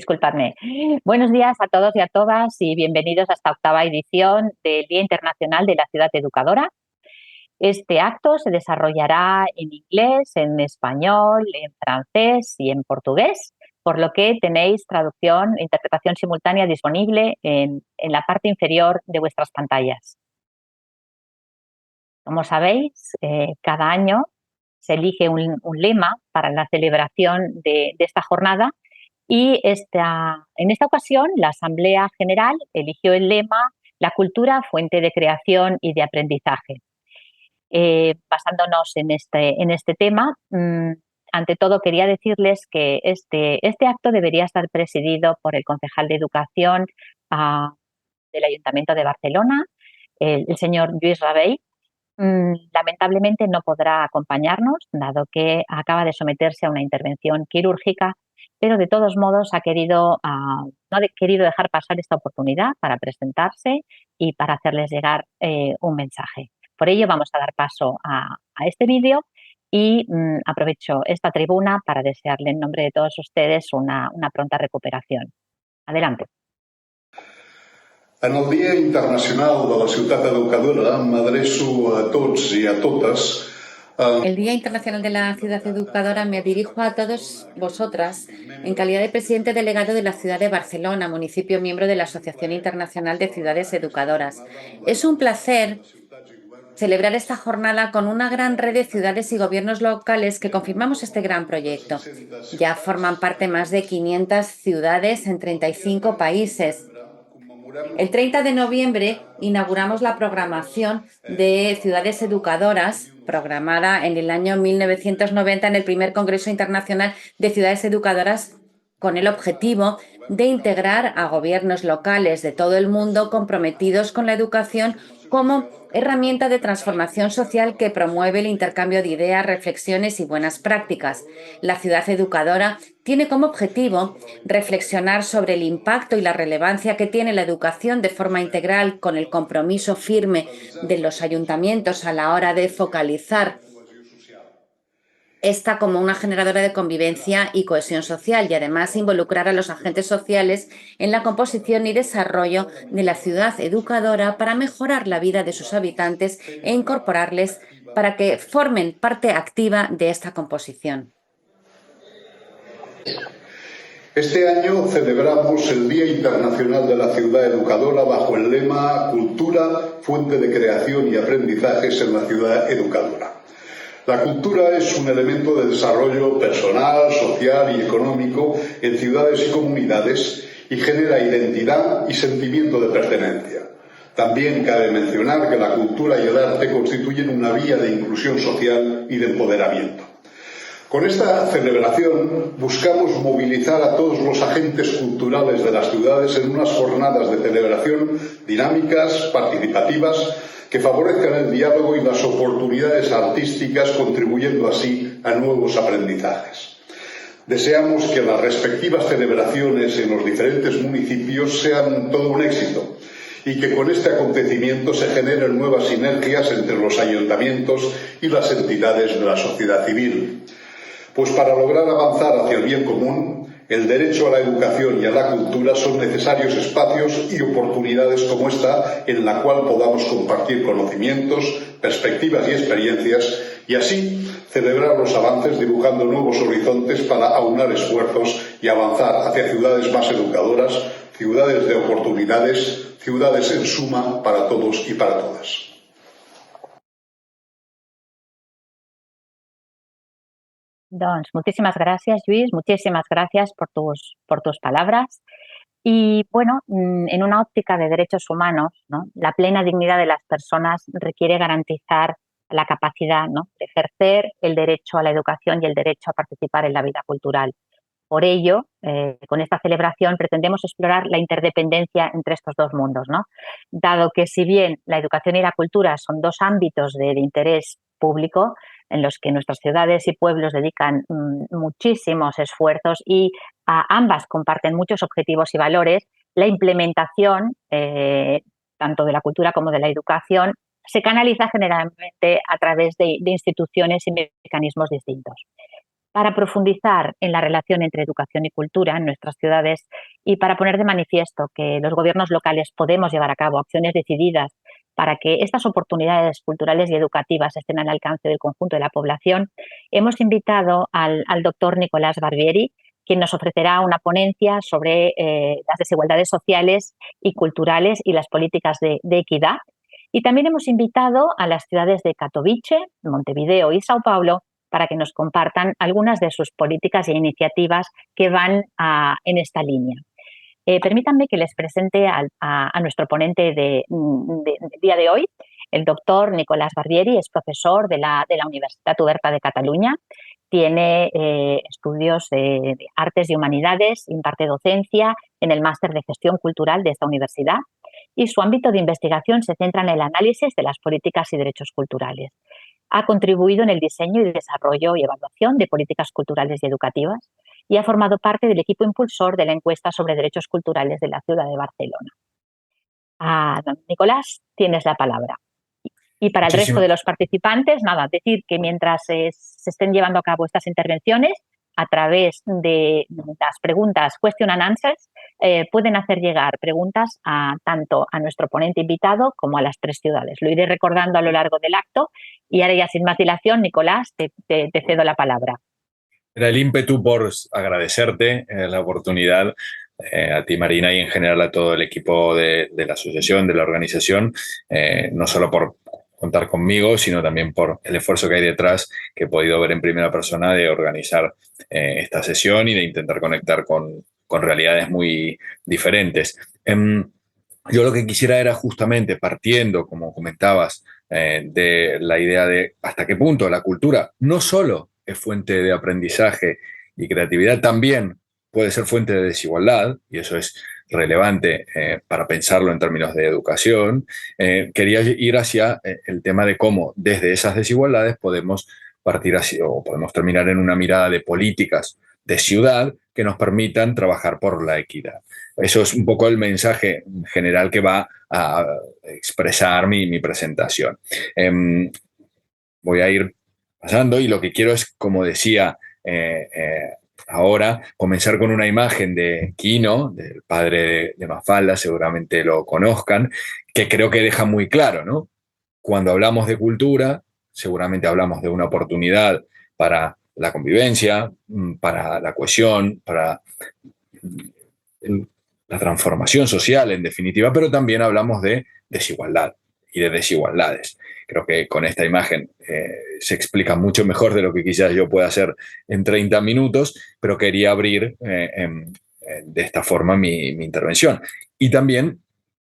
Disculpadme. Buenos días a todos y a todas y bienvenidos a esta octava edición del Día Internacional de la Ciudad Educadora. Este acto se desarrollará en inglés, en español, en francés y en portugués, por lo que tenéis traducción e interpretación simultánea disponible en la parte inferior de vuestras pantallas. Como sabéis, cada año se elige un lema para la celebración de esta jornada y en esta ocasión la Asamblea General eligió el lema "La cultura, fuente de creación y de aprendizaje". Basándonos en este tema, ante todo quería decirles que este acto debería estar presidido por el concejal de Educación del Ayuntamiento de Barcelona, el señor Lluís Rabell. Lamentablemente no podrá acompañarnos, dado que acaba de someterse a una intervención quirúrgica, pero de todos modos no ha querido dejar pasar esta oportunidad para presentarse y para hacerles llegar un mensaje. Por ello vamos a dar paso a este vídeo y aprovecho esta tribuna para desearle en nombre de todos ustedes una pronta recuperación. Adelante. En el Dia Internacional de la Ciutat Educadora m'adreço a tots i a totes. El Día Internacional de la Ciudad Educadora me dirijo a todos vosotras en calidad de presidente delegado de la ciudad de Barcelona, municipio miembro de la Asociación Internacional de Ciudades Educadoras. Es un placer celebrar esta jornada con una gran red de ciudades y gobiernos locales que confirmamos este gran proyecto. Ya forman parte más de 500 ciudades en 35 países. El 30 de noviembre inauguramos la programación de Ciudades Educadoras, programada en el año 1990 en el primer Congreso Internacional de Ciudades Educadoras, con el objetivo de integrar a gobiernos locales de todo el mundo comprometidos con la educación como herramienta de transformación social que promueve el intercambio de ideas, reflexiones y buenas prácticas. La ciudad educadora tiene como objetivo reflexionar sobre el impacto y la relevancia que tiene la educación de forma integral, con el compromiso firme de los ayuntamientos a la hora de focalizar esta como una generadora de convivencia y cohesión social, y además involucrar a los agentes sociales en la composición y desarrollo de la ciudad educadora para mejorar la vida de sus habitantes e incorporarles para que formen parte activa de esta composición. Este año celebramos el Día Internacional de la Ciudad Educadora bajo el lema "Cultura, fuente de creación y aprendizajes en la ciudad educadora". La cultura es un elemento de desarrollo personal, social y económico en ciudades y comunidades y genera identidad y sentimiento de pertenencia. También cabe mencionar que la cultura y el arte constituyen una vía de inclusión social y de empoderamiento. Con esta celebración buscamos movilizar a todos los agentes culturales de las ciudades en unas jornadas de celebración dinámicas, participativas, que favorezcan el diálogo y las oportunidades artísticas, contribuyendo así a nuevos aprendizajes. Deseamos que las respectivas celebraciones en los diferentes municipios sean todo un éxito y que con este acontecimiento se generen nuevas sinergias entre los ayuntamientos y las entidades de la sociedad civil. Pues para lograr avanzar hacia el bien común, el derecho a la educación y a la cultura son necesarios espacios y oportunidades como esta, en la cual podamos compartir conocimientos, perspectivas y experiencias, y así celebrar los avances dibujando nuevos horizontes para aunar esfuerzos y avanzar hacia ciudades más educadoras, ciudades de oportunidades, ciudades en suma para todos y para todas. Doncs, muchísimas gracias, Lluís, muchísimas gracias por tus palabras. Y bueno, en una óptica de derechos humanos, ¿no?, la plena dignidad de las personas requiere garantizar la capacidad, ¿no?, de ejercer el derecho a la educación y el derecho a participar en la vida cultural. Por ello, con esta celebración pretendemos explorar la interdependencia entre estos dos mundos, ¿no? Dado que si bien la educación y la cultura son dos ámbitos de interés público en los que nuestras ciudades y pueblos dedican muchísimos esfuerzos y ambas comparten muchos objetivos y valores, la implementación tanto de la cultura como de la educación se canaliza generalmente a través de instituciones y mecanismos distintos. para profundizar en la relación entre educación y cultura en nuestras ciudades y para poner de manifiesto que los gobiernos locales podemos llevar a cabo acciones decididas para que estas oportunidades culturales y educativas estén al alcance del conjunto de la población, hemos invitado al doctor Nicolás Barbieri, quien nos ofrecerá una ponencia sobre las desigualdades sociales y culturales y las políticas de equidad. Y también hemos invitado a las ciudades de Katowice, Montevideo y Sao Paulo para que nos compartan algunas de sus políticas e iniciativas que van en esta línea. Permítanme que les presente a nuestro ponente del día de hoy. El doctor Nicolás Barbieri es profesor de la Universitat Oberta de Cataluña, tiene estudios de artes y humanidades, imparte docencia en el máster de gestión cultural de esta universidad y su ámbito de investigación se centra en el análisis de las políticas y derechos culturales. Ha contribuido en el diseño y desarrollo y evaluación de políticas culturales y educativas y ha formado parte del equipo impulsor de la encuesta sobre derechos culturales de la ciudad de Barcelona. Don Nicolás, tienes la palabra. Y para el resto de los participantes, nada, decir que mientras se estén llevando a cabo estas intervenciones, a través de las preguntas question and answers, pueden hacer llegar preguntas tanto a nuestro ponente invitado como a las tres ciudades. Lo iré recordando a lo largo del acto y ahora ya sin más dilación, Nicolás, te cedo la palabra. Era el ímpetu por agradecerte la oportunidad a ti, Marina, y en general a todo el equipo de la asociación, de la organización, no solo por contar conmigo, sino también por el esfuerzo que hay detrás, que he podido ver en primera persona de organizar esta sesión y de intentar conectar con realidades muy diferentes. Yo lo que quisiera era justamente, partiendo, como comentabas, de la idea de hasta qué punto la cultura no solo es fuente de aprendizaje y creatividad, también puede ser fuente de desigualdad, y eso es relevante para pensarlo en términos de educación. Quería ir hacia el tema de cómo desde esas desigualdades podemos partir hacia, o podemos terminar en una mirada de políticas de ciudad que nos permitan trabajar por la equidad. Eso es un poco el mensaje general que va a expresar mi presentación. Voy a ir pasando y lo que quiero es, como decía ahora, comenzar con una imagen de Quino, del padre de Mafalda, seguramente lo conozcan, que creo que deja muy claro, ¿no? Cuando hablamos de cultura, seguramente hablamos de una oportunidad para la convivencia, para la cohesión, para la transformación social, en definitiva, pero también hablamos de desigualdad y de desigualdades. Creo que con esta imagen se explica mucho mejor de lo que quizás yo pueda hacer en 30 minutos, pero quería abrir de esta forma mi intervención. Y también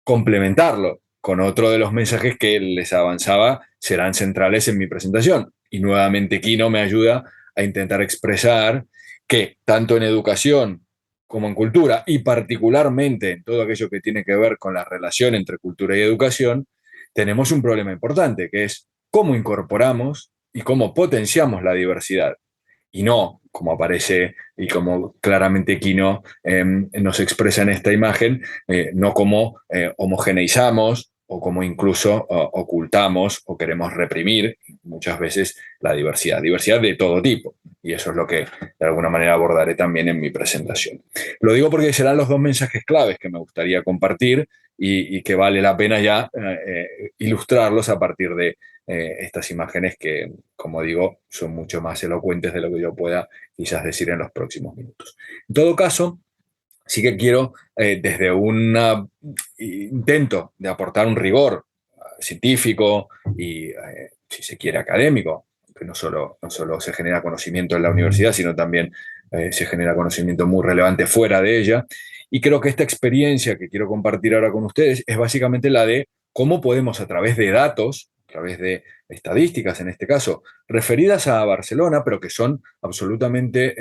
complementarlo con otro de los mensajes que les avanzaba serán centrales en mi presentación. Y nuevamente Quino me ayuda a intentar expresar que tanto en educación como en cultura, y particularmente en todo aquello que tiene que ver con la relación entre cultura y educación, tenemos un problema importante, que es cómo incorporamos y cómo potenciamos la diversidad. Y no, como aparece y como claramente Quino nos expresa en esta imagen, no como homogeneizamos o como incluso ocultamos o queremos reprimir muchas veces la diversidad de todo tipo. Y eso es lo que de alguna manera abordaré también en mi presentación. Lo digo porque serán los dos mensajes claves que me gustaría compartir y que vale la pena ya ilustrarlos a partir de estas imágenes que, como digo, son mucho más elocuentes de lo que yo pueda quizás decir en los próximos minutos. En todo caso, sí que quiero, desde un intento de aportar un rigor científico y, si se quiere, académico, que no solo se genera conocimiento en la universidad, sino también se genera conocimiento muy relevante fuera de ella. Y creo que esta experiencia que quiero compartir ahora con ustedes es básicamente la de cómo podemos, a través de datos, a través de estadísticas en este caso, referidas a Barcelona, pero que son absolutamente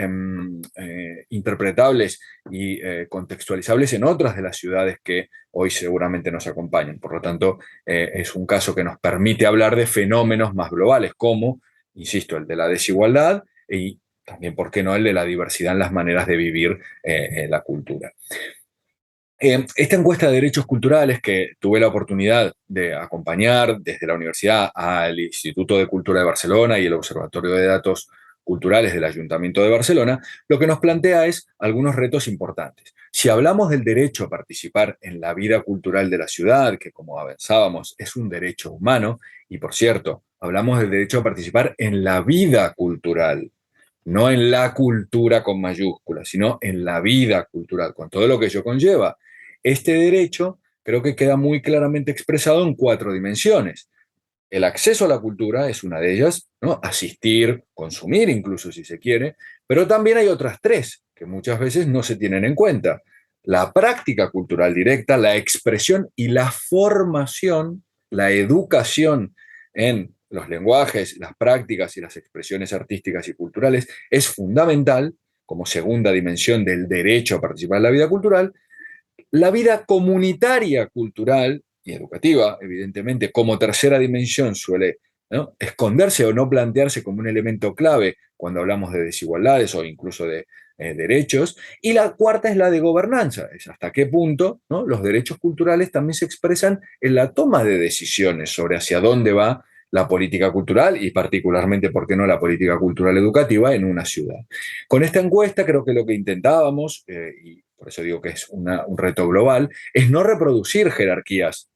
interpretables y contextualizables en otras de las ciudades que hoy seguramente nos acompañan. Por lo tanto, es un caso que nos permite hablar de fenómenos más globales, como, insisto, el de la desigualdad y también, ¿por qué no?, el de la diversidad en las maneras de vivir la cultura. Esta encuesta de derechos culturales que tuve la oportunidad de acompañar desde la universidad al Instituto de Cultura de Barcelona y el Observatorio de Datos culturales del Ayuntamiento de Barcelona, lo que nos plantea es algunos retos importantes. Si hablamos del derecho a participar en la vida cultural de la ciudad, que como avanzábamos es un derecho humano, y por cierto, hablamos del derecho a participar en la vida cultural, no en la cultura con mayúsculas, sino en la vida cultural, con todo lo que ello conlleva. Este derecho creo que queda muy claramente expresado en 4 dimensiones. El acceso a la cultura es una de ellas, ¿no? Asistir, consumir incluso si se quiere, pero también hay otras 3 que muchas veces no se tienen en cuenta. La práctica cultural directa, la expresión y la formación, la educación en los lenguajes, las prácticas y las expresiones artísticas y culturales es fundamental como segunda dimensión del derecho a participar en la vida cultural. La vida comunitaria, cultural y educativa, evidentemente, como tercera dimensión suele, ¿no?, esconderse o no plantearse como un elemento clave cuando hablamos de desigualdades o incluso de derechos. Y la cuarta es la de gobernanza, es hasta qué punto, ¿no?, los derechos culturales también se expresan en la toma de decisiones sobre hacia dónde va la política cultural y particularmente, ¿por qué no?, la política cultural educativa en una ciudad. Con esta encuesta creo que lo que intentábamos, y por eso digo que es un reto global, es no reproducir jerarquías,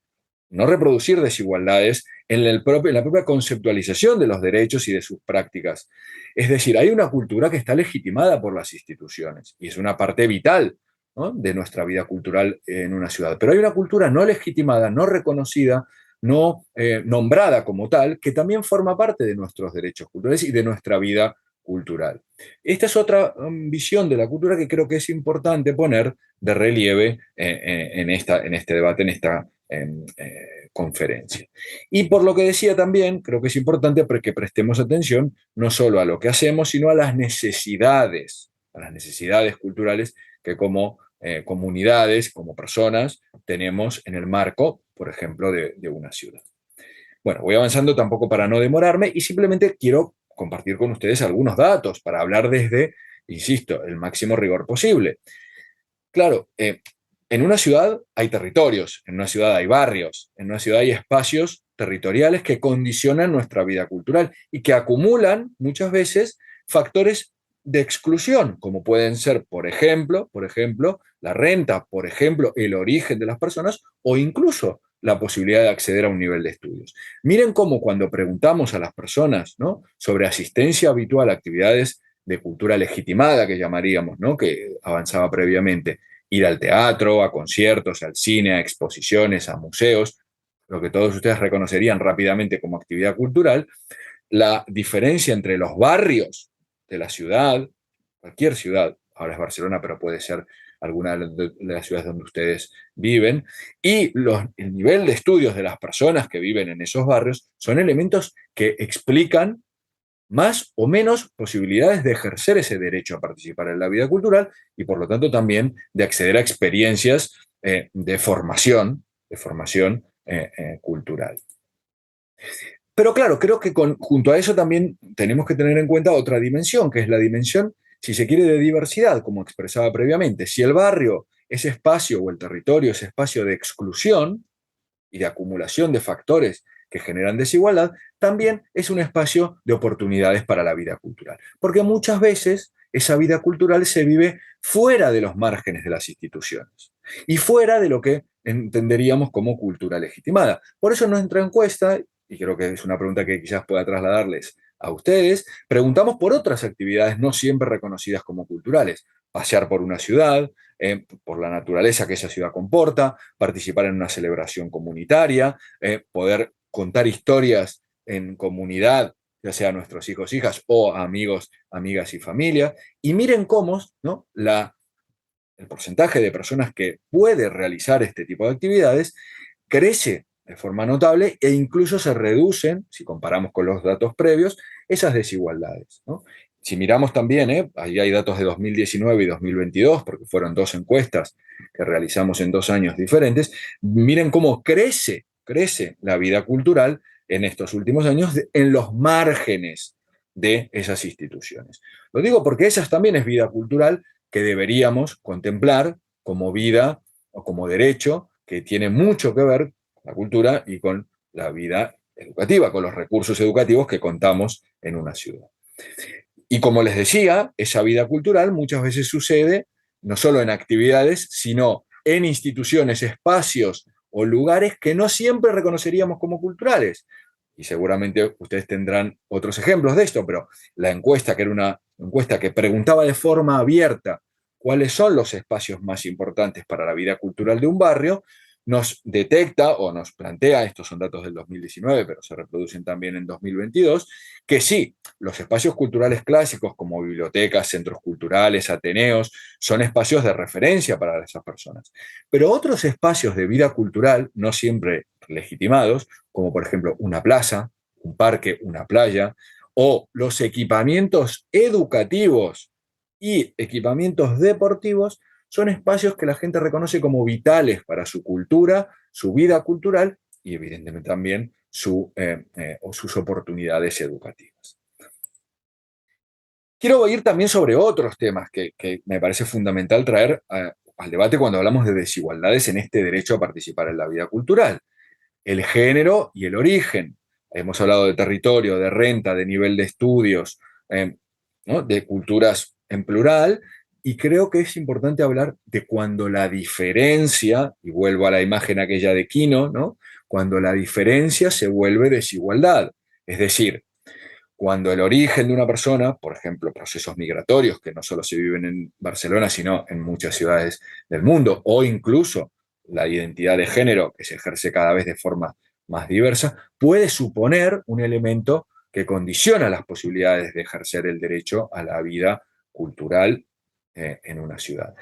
no reproducir desigualdades en la propia conceptualización de los derechos y de sus prácticas. Es decir, hay una cultura que está legitimada por las instituciones y es una parte vital, ¿no?, de nuestra vida cultural en una ciudad. Pero hay una cultura no legitimada, no reconocida, no nombrada como tal, que también forma parte de nuestros derechos culturales y de nuestra vida cultural. Esta es otra visión de la cultura que creo que es importante poner de relieve en este debate, en esta conferencia. Y por lo que decía también, creo que es importante que prestemos atención no solo a lo que hacemos, sino a las necesidades culturales que como comunidades, como personas, tenemos en el marco, por ejemplo, de una ciudad. Bueno, voy avanzando tampoco para no demorarme y simplemente quiero compartir con ustedes algunos datos para hablar desde, insisto, el máximo rigor posible. Claro, en una ciudad hay territorios, en una ciudad hay barrios, en una ciudad hay espacios territoriales que condicionan nuestra vida cultural y que acumulan muchas veces factores de exclusión, como pueden ser, por ejemplo, la renta, por ejemplo, el origen de las personas o incluso la posibilidad de acceder a un nivel de estudios. Miren cómo cuando preguntamos a las personas, ¿no?, sobre asistencia habitual a actividades de cultura legitimada, que llamaríamos, ¿no?, que avanzaba previamente, ir al teatro, a conciertos, al cine, a exposiciones, a museos, lo que todos ustedes reconocerían rápidamente como actividad cultural, la diferencia entre los barrios de la ciudad, cualquier ciudad, ahora es Barcelona, pero puede ser alguna de las ciudades donde ustedes viven, y el nivel de estudios de las personas que viven en esos barrios son elementos que explican más o menos posibilidades de ejercer ese derecho a participar en la vida cultural y por lo tanto también de acceder a experiencias de formación cultural. Pero claro, creo que junto a eso también tenemos que tener en cuenta otra dimensión, que es la dimensión, si se quiere, de diversidad, como expresaba previamente. Si el barrio es espacio o el territorio es espacio de exclusión y de acumulación de factores que generan desigualdad, también es un espacio de oportunidades para la vida cultural. Porque muchas veces esa vida cultural se vive fuera de los márgenes de las instituciones y fuera de lo que entenderíamos como cultura legitimada. Por eso en nuestra encuesta, y creo que es una pregunta que quizás pueda trasladarles a ustedes, preguntamos por otras actividades no siempre reconocidas como culturales. Pasear por una ciudad, por la naturaleza que esa ciudad comporta, participar en una celebración comunitaria, poder contar historias en comunidad, ya sea a nuestros hijos, hijas o a amigos, amigas y familia. Y miren cómo, ¿no?, el porcentaje de personas que puede realizar este tipo de actividades crece de forma notable e incluso se reducen, si comparamos con los datos previos, esas desigualdades, ¿no? Si miramos también, ahí hay datos de 2019 y 2022, porque fueron 2 encuestas que realizamos en 2 años diferentes, miren cómo crece la vida cultural en estos últimos años en los márgenes de esas instituciones. Lo digo porque esa también es vida cultural que deberíamos contemplar como vida o como derecho que tiene mucho que ver con la cultura y con la vida educativa, con los recursos educativos que contamos en una ciudad. Y como les decía, esa vida cultural muchas veces sucede no solo en actividades, sino en instituciones, espacios o lugares que no siempre reconoceríamos como culturales. Y seguramente ustedes tendrán otros ejemplos de esto, pero la encuesta, que era una encuesta que preguntaba de forma abierta cuáles son los espacios más importantes para la vida cultural de un barrio, nos detecta o nos plantea, estos son datos del 2019, pero se reproducen también en 2022, que sí, los espacios culturales clásicos como bibliotecas, centros culturales, ateneos, son espacios de referencia para esas personas. Pero otros espacios de vida cultural, no siempre legitimados, como por ejemplo una plaza, un parque, una playa, o los equipamientos educativos y equipamientos deportivos, son espacios que la gente reconoce como vitales para su cultura, su vida cultural y evidentemente también sus oportunidades educativas. Quiero ir también sobre otros temas que me parece fundamental traer al debate cuando hablamos de desigualdades en este derecho a participar en la vida cultural. El género y el origen. Hemos hablado de territorio, de renta, de nivel de estudios, ¿no? De culturas en plural, y creo que es importante hablar de cuando la diferencia, y vuelvo a la imagen aquella de Quino, ¿no? Cuando la diferencia se vuelve desigualdad. Es decir, cuando el origen de una persona, por ejemplo, procesos migratorios que no solo se viven en Barcelona, sino en muchas ciudades del mundo, o incluso la identidad de género que se ejerce cada vez de forma más diversa, puede suponer un elemento que condiciona las posibilidades de ejercer el derecho a la vida cultural en una ciudad.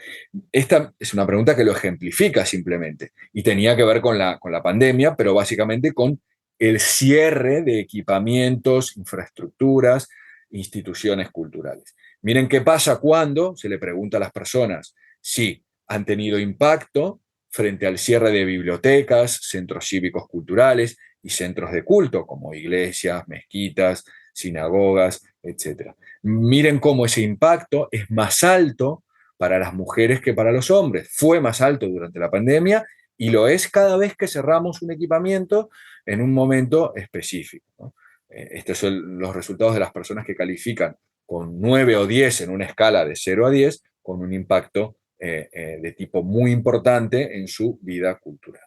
Esta es una pregunta que lo ejemplifica simplemente y tenía que ver con la pandemia, pero básicamente con el cierre de equipamientos, infraestructuras, instituciones culturales. Miren qué pasa cuando se le pregunta a las personas si han tenido impacto frente al cierre de bibliotecas, centros cívicos culturales y centros de culto, como iglesias, mezquitas, sinagogas, etc. Miren cómo ese impacto es más alto para las mujeres que para los hombres. Fue más alto durante la pandemia y lo es cada vez que cerramos un equipamiento en un momento específico, ¿no? Estos son los resultados de las personas que califican con 9 o 10 en una escala de 0 a 10, con un impacto de tipo muy importante en su vida cultural.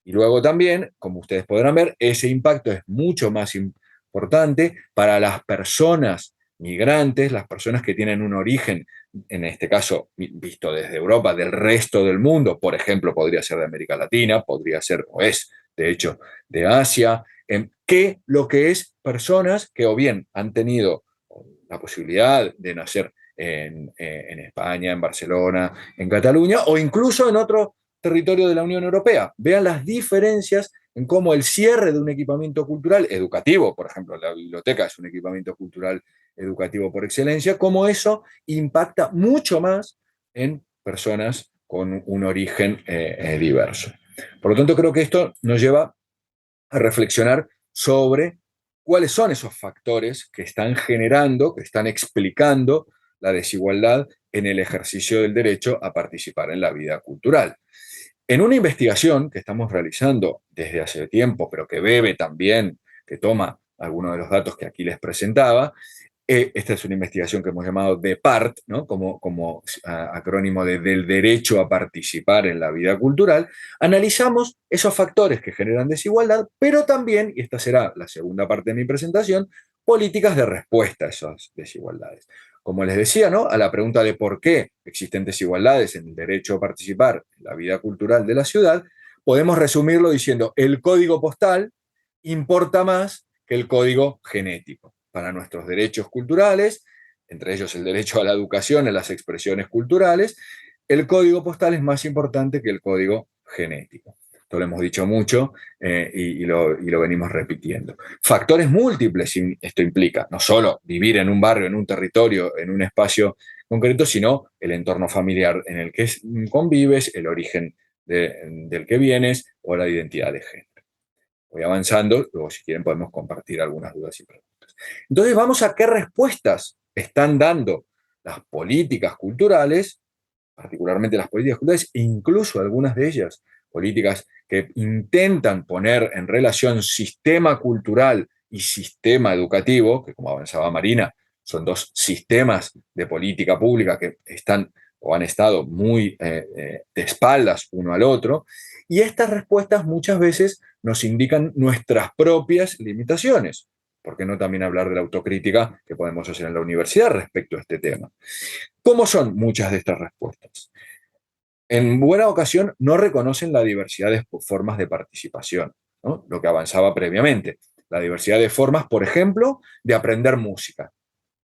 Y luego también, como ustedes podrán ver, ese impacto es mucho más importante para las personas migrantes, las personas que tienen un origen, en este caso visto desde Europa, del resto del mundo, por ejemplo, podría ser de América Latina, podría ser, o es, de hecho, de Asia, que lo que es personas que o bien han tenido la posibilidad de nacer en España, en Barcelona, en Cataluña, o incluso en otro territorio de la Unión Europea. Vean las diferencias en cómo el cierre de un equipamiento cultural educativo, por ejemplo, la biblioteca es un equipamiento cultural educativo por excelencia, cómo eso impacta mucho más en personas con un origen diverso. Por lo tanto, creo que esto nos lleva a reflexionar sobre cuáles son esos factores que están generando, que están explicando la desigualdad en el ejercicio del derecho a participar en la vida cultural. En una investigación que estamos realizando desde hace tiempo, pero que bebe también, que toma algunos de los datos que aquí les presentaba, esta es una investigación que hemos llamado DEPART, ¿no? como acrónimo del derecho a participar en la vida cultural. Analizamos esos factores que generan desigualdad, pero también, y esta será la segunda parte de mi presentación, políticas de respuesta a esas desigualdades. Como les decía, ¿no? A la pregunta de por qué existen desigualdades en el derecho a participar en la vida cultural de la ciudad, podemos resumirlo diciendo: el código postal importa más que el código genético para nuestros derechos culturales, entre ellos el derecho a la educación, a las expresiones culturales. El código postal es más importante que el código genético. Esto lo hemos dicho mucho y lo venimos repitiendo. Factores múltiples esto implica, no solo vivir en un barrio, en un territorio, en un espacio concreto, sino el entorno familiar en el que convives, el origen del que vienes o la identidad de género. Voy avanzando, luego si quieren podemos compartir algunas dudas y preguntas. Entonces vamos a qué respuestas están dando las políticas culturales, particularmente las políticas culturales, e incluso algunas de ellas, políticas que intentan poner en relación sistema cultural y sistema educativo, que como avanzaba Marina, son dos sistemas de política pública que están o han estado muy de espaldas uno al otro, y estas respuestas muchas veces nos indican nuestras propias limitaciones. ¿Por qué no también hablar de la autocrítica que podemos hacer en la universidad respecto a este tema? ¿Cómo son muchas de estas respuestas? En buena ocasión no reconocen la diversidad de formas de participación, ¿no? Lo que avanzaba previamente. La diversidad de formas, por ejemplo, de aprender música,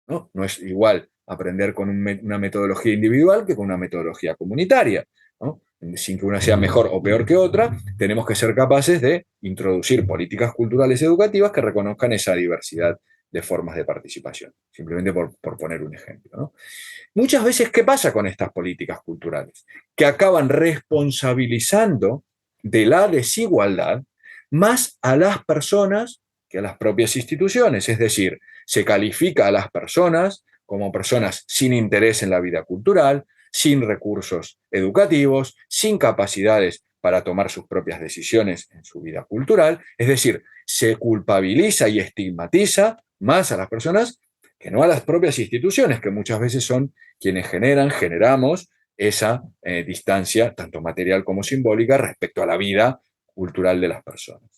¿no? No es igual aprender con una metodología individual que con una metodología comunitaria, ¿no? Sin que una sea mejor o peor que otra, tenemos que ser capaces de introducir políticas culturales educativas que reconozcan esa diversidad de formas de participación, simplemente por poner un ejemplo, ¿no? Muchas veces, ¿qué pasa con estas políticas culturales? Que acaban responsabilizando de la desigualdad más a las personas que a las propias instituciones. Es decir, se califica a las personas como personas sin interés en la vida cultural, sin recursos educativos, sin capacidades para tomar sus propias decisiones en su vida cultural. Es decir, se culpabiliza y estigmatiza más a las personas que no a las propias instituciones, que muchas veces son quienes generamos esa distancia, tanto material como simbólica, respecto a la vida cultural de las personas.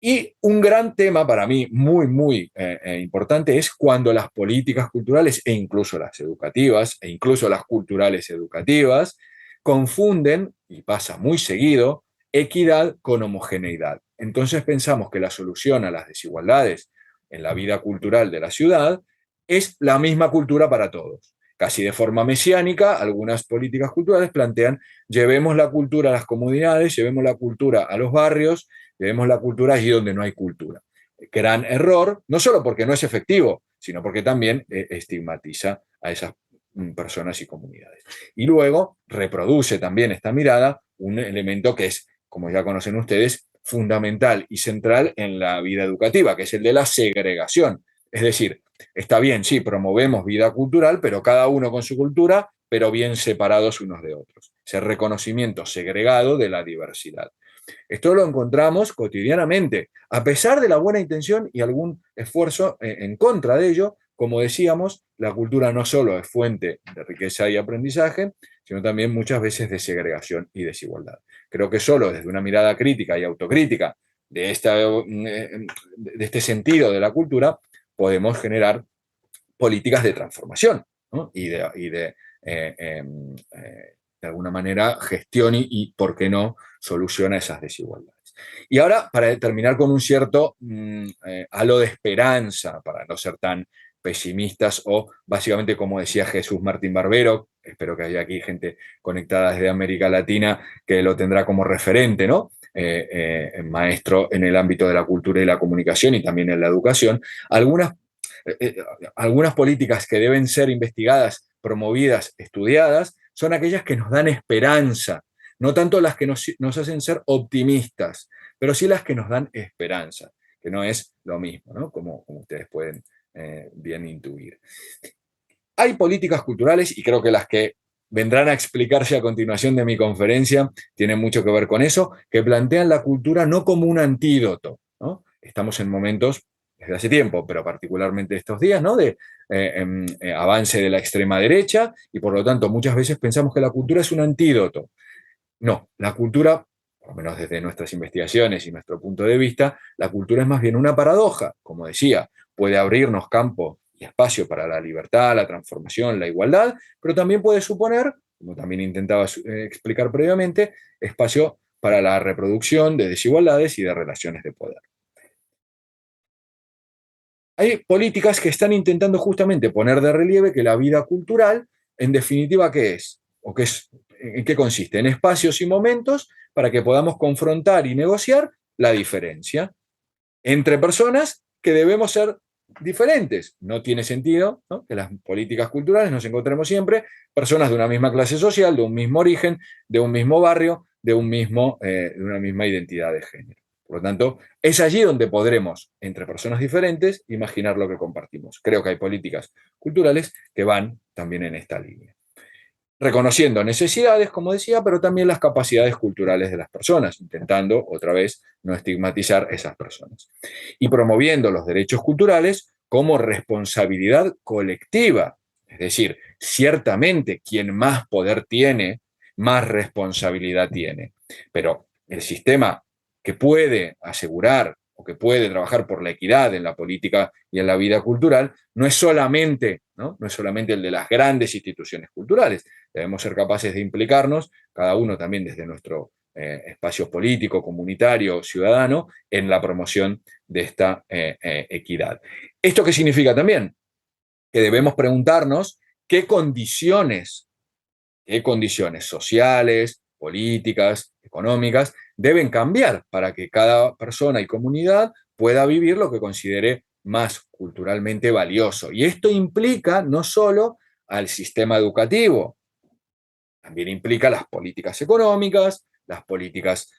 Y un gran tema para mí, muy importante, es cuando las políticas culturales, e incluso las educativas, e incluso las culturales educativas, confunden, y pasa muy seguido, equidad con homogeneidad. Entonces pensamos que la solución a las desigualdades en la vida cultural de la ciudad es la misma cultura para todos. Casi de forma mesiánica, algunas políticas culturales plantean: llevemos la cultura a las comunidades, llevemos la cultura a los barrios, llevemos la cultura allí donde no hay cultura. Gran error, no solo porque no es efectivo, sino porque también estigmatiza a esas personas y comunidades. Y luego reproduce también esta mirada un elemento que es, como ya conocen ustedes, fundamental y central en la vida educativa, que es el de la segregación. Es decir, está bien, sí, promovemos vida cultural, pero cada uno con su cultura, pero bien separados unos de otros. Ese reconocimiento segregado de la diversidad. Esto lo encontramos cotidianamente, a pesar de la buena intención y algún esfuerzo en contra de ello. Como decíamos, la cultura no solo es fuente de riqueza y aprendizaje, sino también muchas veces de segregación y desigualdad. Creo que solo desde una mirada crítica y autocrítica de este sentido de la cultura podemos generar políticas de transformación, ¿no? De alguna manera, gestión ¿por qué no?, soluciona esas desigualdades. Y ahora, para terminar con un cierto halo de esperanza, para no ser tan pesimistas o, básicamente, como decía Jesús Martín Barbero, espero que haya aquí gente conectada desde América Latina que lo tendrá como referente, ¿no? Maestro en el ámbito de la cultura y la comunicación y también en la educación, algunas políticas que deben ser investigadas, promovidas, estudiadas, son aquellas que nos dan esperanza, no tanto las que nos hacen ser optimistas, pero sí las que nos dan esperanza, que no es lo mismo, ¿no? Como ustedes pueden bien intuir. Hay políticas culturales, y creo que las que vendrán a explicarse a continuación de mi conferencia tienen mucho que ver con eso, que plantean la cultura no como un antídoto, ¿no? Estamos en momentos, desde hace tiempo, pero particularmente estos días, ¿no?, de avance de la extrema derecha, y por lo tanto muchas veces pensamos que la cultura es un antídoto. No, la cultura, por lo menos desde nuestras investigaciones y nuestro punto de vista, la cultura es más bien una paradoja. Como decía, puede abrirnos campo y espacio para la libertad, la transformación, la igualdad, pero también puede suponer, como también intentaba explicar previamente, espacio para la reproducción de desigualdades y de relaciones de poder. Hay políticas que están intentando justamente poner de relieve que la vida cultural, en definitiva, ¿qué es? ¿En qué consiste? En espacios y momentos para que podamos confrontar y negociar la diferencia entre personas que debemos ser diferentes. No tiene sentido, ¿no?, que las políticas culturales nos encontremos siempre personas de una misma clase social, de un mismo origen, de un mismo barrio, de una misma identidad de género. Por lo tanto, es allí donde podremos, entre personas diferentes, imaginar lo que compartimos. Creo que hay políticas culturales que van también en esta línea, reconociendo necesidades, como decía, pero también las capacidades culturales de las personas, intentando, otra vez, no estigmatizar a esas personas. Y promoviendo los derechos culturales como responsabilidad colectiva. Es decir, ciertamente quien más poder tiene, más responsabilidad tiene. Pero el sistema que puede asegurar o que puede trabajar por la equidad en la política y en la vida cultural no es solamente, ¿no? No es solamente el de las grandes instituciones culturales. Debemos ser capaces de implicarnos, cada uno también desde nuestro espacio político, comunitario, ciudadano, en la promoción de esta equidad. ¿Esto qué significa también? Que debemos preguntarnos qué condiciones sociales, políticas, económicas deben cambiar para que cada persona y comunidad pueda vivir lo que considere más culturalmente valioso. Y esto implica no solo al sistema educativo, también implica las políticas económicas, las políticas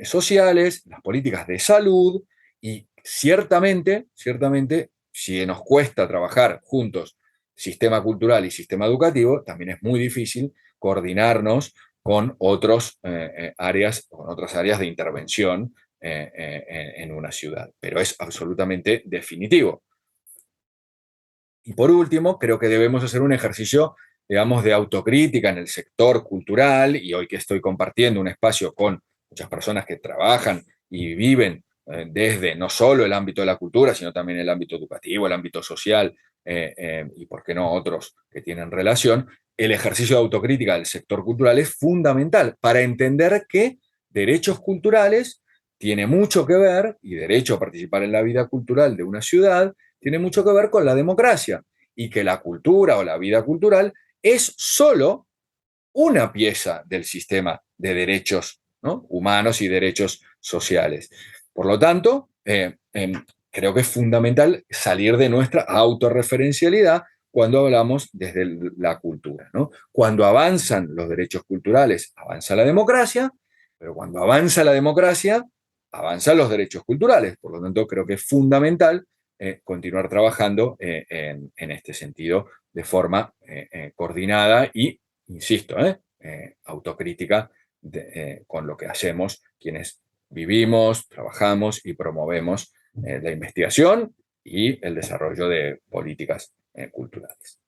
sociales, las políticas de salud y ciertamente, si nos cuesta trabajar juntos sistema cultural y sistema educativo, también es muy difícil coordinarnos con otras áreas de intervención en una ciudad. Pero es absolutamente definitivo. Y por último, creo que debemos hacer un ejercicio, digamos, de autocrítica en el sector cultural, y hoy que estoy compartiendo un espacio con muchas personas que trabajan y viven desde no solo el ámbito de la cultura, sino también el ámbito educativo, el ámbito social, y por qué no otros que tienen relación, el ejercicio de autocrítica del sector cultural es fundamental para entender que derechos culturales tiene mucho que ver, y derecho a participar en la vida cultural de una ciudad, tiene mucho que ver con la democracia, y que la cultura o la vida cultural es solo una pieza del sistema de derechos, ¿no?, humanos y derechos sociales. Por lo tanto, creo que es fundamental salir de nuestra autorreferencialidad cuando hablamos desde la cultura, ¿no? Cuando avanzan los derechos culturales, avanza la democracia, pero cuando avanza la democracia, avanzan los derechos culturales. Por lo tanto, creo que es fundamental continuar trabajando en este sentido de forma coordinada y, insisto, autocrítica con lo que hacemos quienes vivimos, trabajamos y promovemos la investigación y el desarrollo de políticas culturales.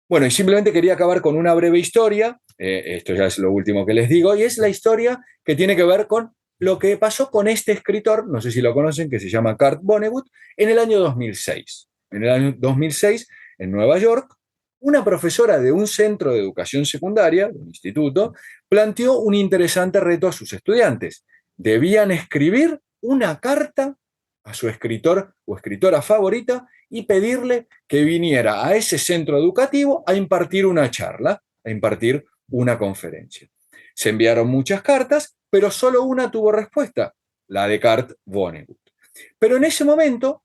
Bueno, y simplemente quería acabar con una breve historia, esto ya es lo último que les digo, y es la historia que tiene que ver con lo que pasó con este escritor, no sé si lo conocen, que se llama Kurt Vonnegut, en el año 2006. En el año 2006, en Nueva York, una profesora de un centro de educación secundaria, de un instituto, planteó un interesante reto a sus estudiantes. Debían escribir una carta a su escritor o escritora favorita y pedirle que viniera a ese centro educativo a impartir una charla, a impartir una conferencia. Se enviaron muchas cartas, pero solo una tuvo respuesta, la de Kurt Vonnegut. Pero en ese momento,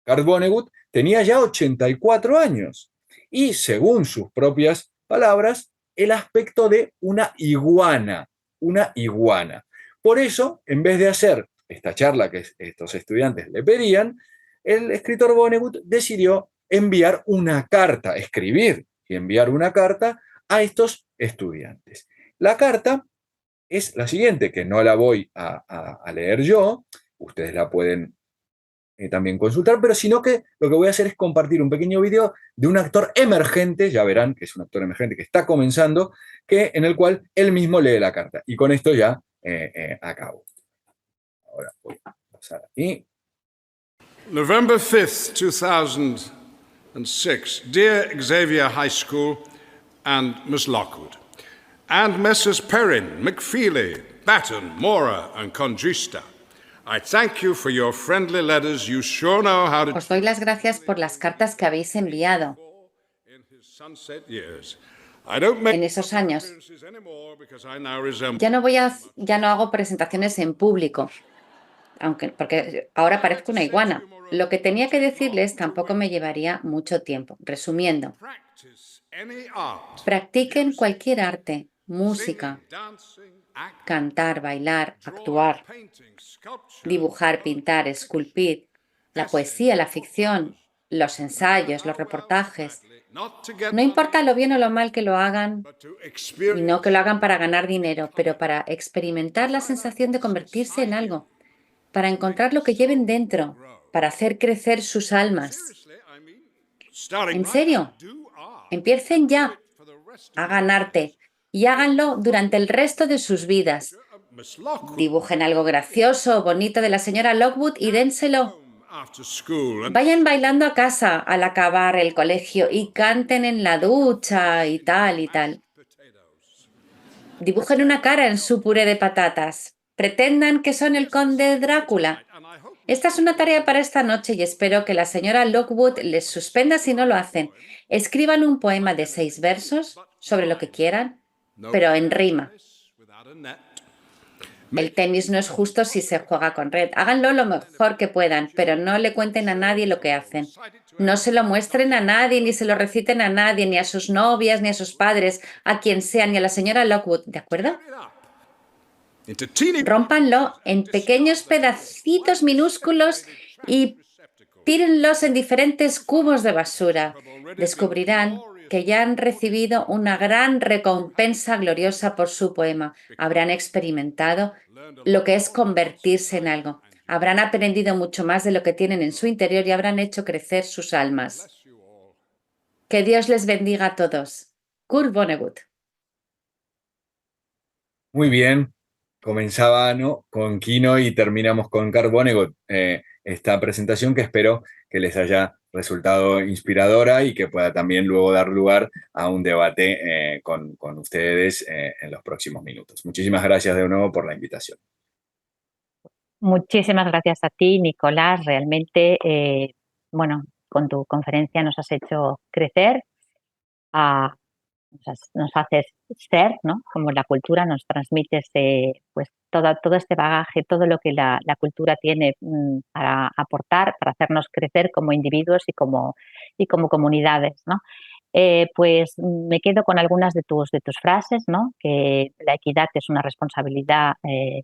Kurt Vonnegut tenía ya 84 años y, según sus propias palabras, el aspecto de una iguana, una iguana. Por eso, en vez de hacer esta charla que estos estudiantes le pedían, el escritor Vonnegut decidió enviar una carta, escribir y enviar una carta a estos estudiantes. La carta es la siguiente, que no la voy a leer yo, ustedes la pueden también consultar, pero sino que lo que voy a hacer es compartir un pequeño video de un actor emergente, ya verán que es un actor emergente que está comenzando, en el cual él mismo lee la carta. Y con esto ya acabo. Ahora voy a pasar aquí. November 5th, 2006. Dear Xavier High School and Miss Lockwood, and Messrs. Perrin, McFeely, Batten, Mora, and Conjusta, I thank you for your friendly letters. You sure know how to... Os doy las gracias por las cartas que habéis enviado en esos años. Ya no hago presentaciones en público, porque ahora parezco una iguana. Lo que tenía que decirles tampoco me llevaría mucho tiempo. Resumiendo, practiquen cualquier arte, música, cantar, bailar, actuar, dibujar, pintar, esculpir, la poesía, la ficción, los ensayos, los reportajes. No importa lo bien o lo mal que lo hagan, y no que lo hagan para ganar dinero, pero para experimentar la sensación de convertirse en algo, para encontrar lo que lleven dentro, para hacer crecer sus almas. ¿En serio? Empiecen ya. Hagan arte y háganlo durante el resto de sus vidas. Dibujen algo gracioso o bonito de la señora Lockwood y dénselo. Vayan bailando a casa al acabar el colegio y canten en la ducha y tal y tal. Dibujen una cara en su puré de patatas. Pretendan que son el conde Drácula. Esta es una tarea para esta noche y espero que la señora Lockwood les suspenda si no lo hacen. Escriban un poema de 6 versos sobre lo que quieran, pero en rima. El tenis no es justo si se juega con red. Háganlo lo mejor que puedan, pero no le cuenten a nadie lo que hacen. No se lo muestren a nadie, ni se lo reciten a nadie, ni a sus novias, ni a sus padres, a quien sea, ni a la señora Lockwood, ¿de acuerdo? Rómpanlo en pequeños pedacitos minúsculos y tírenlos en diferentes cubos de basura. Descubrirán que ya han recibido una gran recompensa gloriosa por su poema. Habrán experimentado lo que es convertirse en algo. Habrán aprendido mucho más de lo que tienen en su interior y habrán hecho crecer sus almas. Que Dios les bendiga a todos. Kurt Vonnegut. Muy bien, comenzaba con Kino y terminamos con Kurt Vonnegut. Esta presentación que espero que les haya resultado inspiradora y que pueda también luego dar lugar a un debate con ustedes en los próximos minutos. Muchísimas gracias de nuevo por la invitación. Muchísimas gracias a ti, Nicolás. Realmente, bueno, con tu conferencia nos has hecho crecer, nos haces ser, ¿no? Como la cultura nos transmites pues todo este bagaje, todo lo que la cultura tiene para aportar, para hacernos crecer como individuos y como comunidades, ¿no? Pues me quedo con algunas de tus frases, ¿no? Que la equidad es una responsabilidad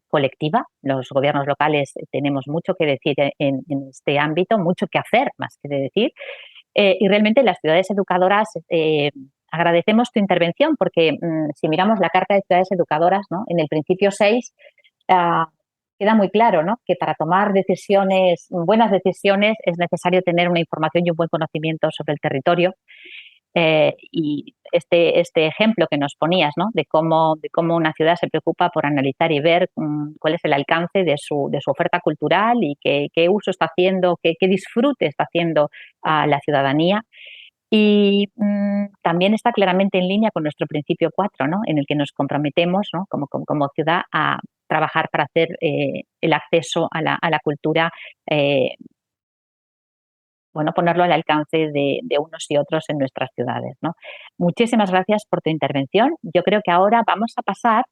colectiva. Los gobiernos locales tenemos mucho que decir en este ámbito, mucho que hacer más que decir. Y realmente las ciudades educadoras agradecemos tu intervención porque si miramos la Carta de Ciudades Educadoras, ¿no? En el principio 6 queda muy claro, ¿no? Que para tomar buenas decisiones es necesario tener una información y un buen conocimiento sobre el territorio. Y este ejemplo que nos ponías, ¿no? de cómo una ciudad se preocupa por analizar y ver cuál es el alcance de su oferta cultural y qué uso está haciendo, qué disfrute está haciendo a la ciudadanía. Y también está claramente en línea con nuestro principio 4, ¿no? En el que nos comprometemos, ¿no? como ciudad a trabajar para hacer el acceso a la cultura ponerlo al alcance de unos y otros en nuestras ciudades, ¿no? Muchísimas gracias por tu intervención. Yo creo que ahora vamos a pasar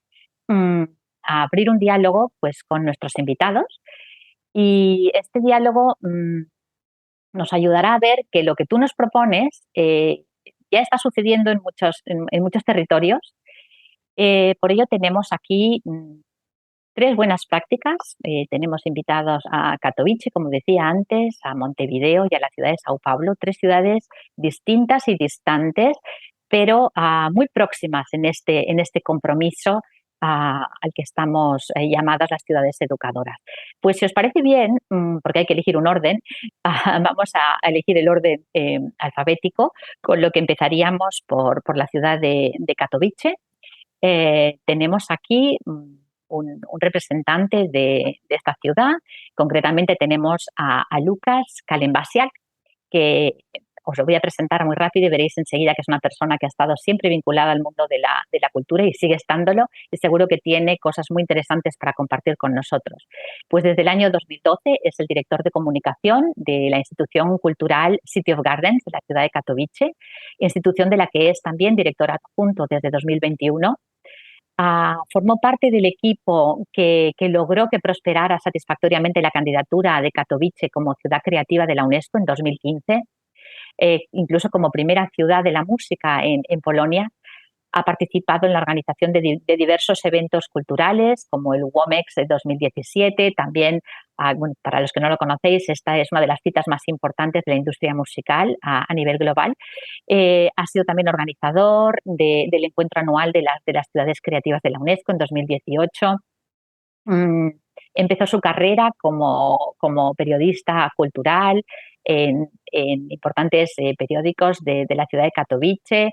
a abrir un diálogo pues, con nuestros invitados y este diálogo nos ayudará a ver que lo que tú nos propones ya está sucediendo en muchos territorios. Por ello tenemos aquí 3 buenas prácticas. Tenemos invitados a Katowice, como decía antes, a Montevideo y a la ciudad de Sao Paulo, 3 ciudades distintas y distantes, pero muy próximas en este compromiso al que estamos llamadas las ciudades educadoras. Pues si os parece bien, porque hay que elegir un orden, vamos a elegir el orden alfabético, con lo que empezaríamos por la ciudad de Katowice. Tenemos aquí un representante de esta ciudad. Concretamente tenemos a Lucas Kalembasiak, que os lo voy a presentar muy rápido y veréis enseguida que es una persona que ha estado siempre vinculada al mundo de la cultura y sigue estándolo, y seguro que tiene cosas muy interesantes para compartir con nosotros. Pues desde el año 2012 es el director de comunicación de la institución cultural City of Gardens de la ciudad de Katowice, institución de la que es también director adjunto desde 2021. Formó parte del equipo que logró que prosperara satisfactoriamente la candidatura de Katowice como ciudad creativa de la UNESCO en 2015, incluso como primera ciudad de la música en Polonia. Ha participado en la organización de diversos eventos culturales, como el WOMEX de 2017. También, para los que no lo conocéis, esta es una de las citas más importantes de la industria musical a nivel global. Ha sido también organizador del encuentro anual de las ciudades creativas de la UNESCO en 2018. Empezó su carrera como periodista cultural en importantes periódicos de la ciudad de Katowice.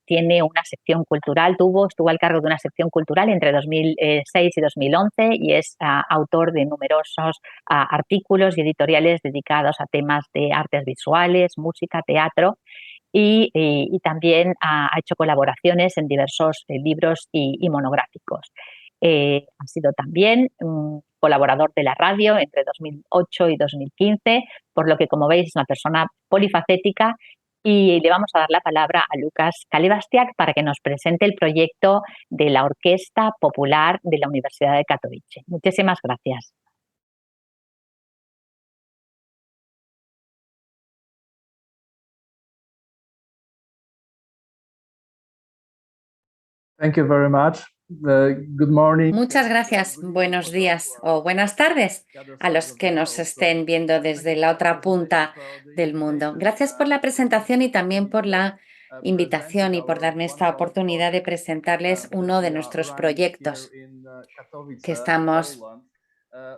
Tiene una sección cultural, estuvo al cargo de una sección cultural entre 2006 y 2011 y es autor de numerosos artículos y editoriales dedicados a temas de artes visuales, música, teatro y también ha hecho colaboraciones en diversos libros y monográficos. Ha sido también colaborador de la radio entre 2008 y 2015, por lo que, como veis, es una persona polifacética y le vamos a dar la palabra a Lucas Kalebastiak para que nos presente el proyecto de la Orquesta Popular de la Universidad de Katowice. Muchísimas gracias. Thank you very much. Good morning. Muchas gracias. Buenos días o buenas tardes a los que nos estén viendo desde la otra punta del mundo. Gracias por la presentación y también por la invitación y por darme esta oportunidad de presentarles uno de nuestros proyectos que estamos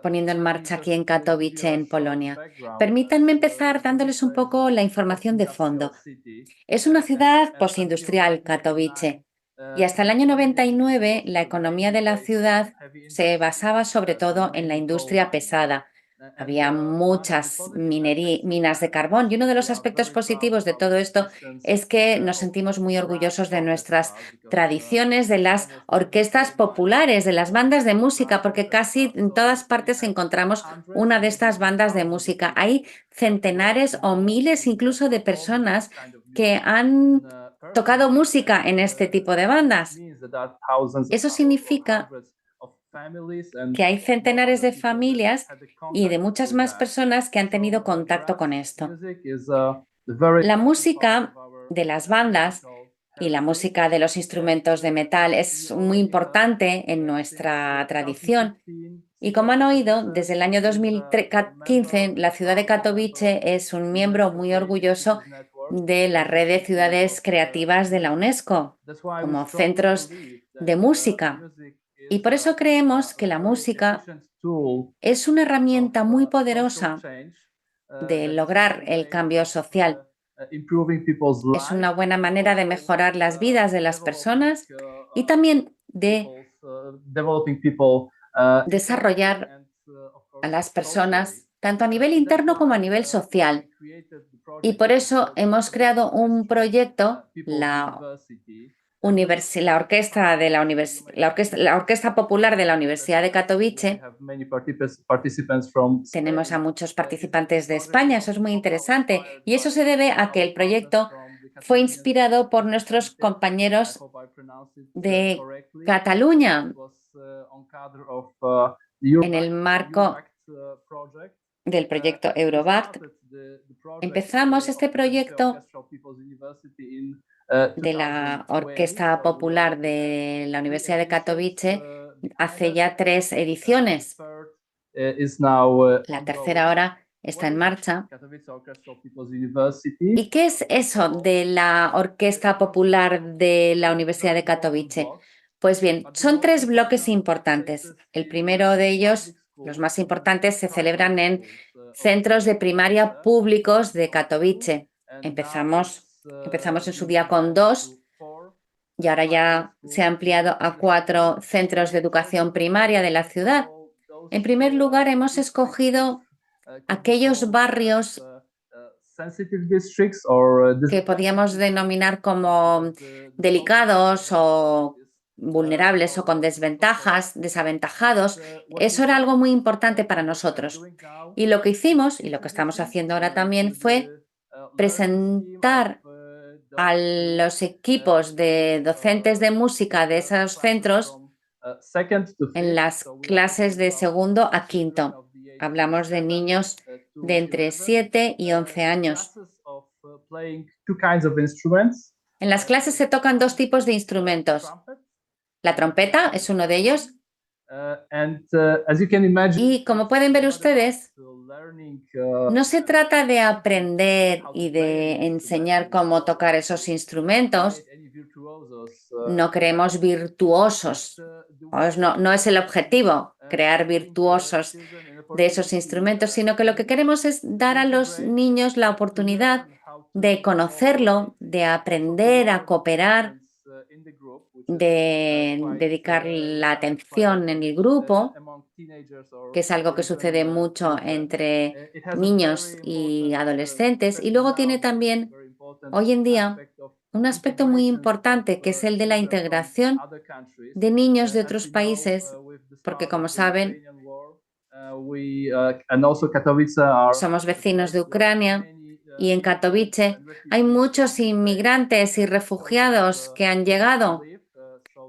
poniendo en marcha aquí en Katowice, en Polonia. Permítanme empezar dándoles un poco la información de fondo. Es una ciudad postindustrial, Katowice. Y hasta el año 99 la economía de la ciudad se basaba sobre todo en la industria pesada. Había muchas minas de carbón y uno de los aspectos positivos de todo esto es que nos sentimos muy orgullosos de nuestras tradiciones, de las orquestas populares, de las bandas de música, porque casi en todas partes encontramos una de estas bandas de música. Hay centenares o miles incluso de personas que han tocado música en este tipo de bandas. Eso significa que hay centenares de familias y de muchas más personas que han tenido contacto con esto. La música de las bandas y la música de los instrumentos de metal es muy importante en nuestra tradición. Y como han oído, desde el año 2015 la ciudad de Katowice es un miembro muy orgulloso de la red de ciudades creativas de la UNESCO, como centros de música. Y por eso creemos que la música es una herramienta muy poderosa de lograr el cambio social. Es una buena manera de mejorar las vidas de las personas y también de desarrollar a las personas tanto a nivel interno como a nivel social. Y por eso hemos creado un proyecto, la Orquesta Popular de la Universidad de Katowice. Tenemos a muchos participantes de España, eso es muy interesante. Y eso se debe a que el proyecto fue inspirado por nuestros compañeros de Cataluña en el marco del proyecto Eurobact. Empezamos este proyecto de la Orquesta Popular de la Universidad de Katowice hace ya 3 ediciones. La tercera ahora está en marcha. ¿Y qué es eso de la Orquesta Popular de la Universidad de Katowice? Pues bien, son 3 bloques importantes. El primero de ellos, los más importantes, se celebran en centros de primaria públicos de Katowice. Empezamos en su día con 2 y ahora ya se ha ampliado a 4 centros de educación primaria de la ciudad. En primer lugar, hemos escogido aquellos barrios que podíamos denominar como delicados o vulnerables o con desventajas, desaventajados. Eso era algo muy importante para nosotros. Y lo que hicimos, y lo que estamos haciendo ahora también, fue presentar a los equipos de docentes de música de esos centros en las clases de segundo a quinto. Hablamos de niños de entre 7 y 11 años. En las clases se tocan 2 tipos de instrumentos. La trompeta es uno de ellos. Y como pueden ver ustedes, no se trata de aprender y de enseñar cómo tocar esos instrumentos. No queremos virtuosos. No es el objetivo. crear virtuosos de esos instrumentos, sino que lo que queremos es dar a los niños la oportunidad de conocerlo, de aprender a cooperar, de dedicar la atención en el grupo, que es algo que sucede mucho entre niños y adolescentes. Y luego tiene también, hoy en día, un aspecto muy importante, que es el de la integración de niños de otros países, porque como saben, somos vecinos de Ucrania y en Katowice hay muchos inmigrantes y refugiados que han llegado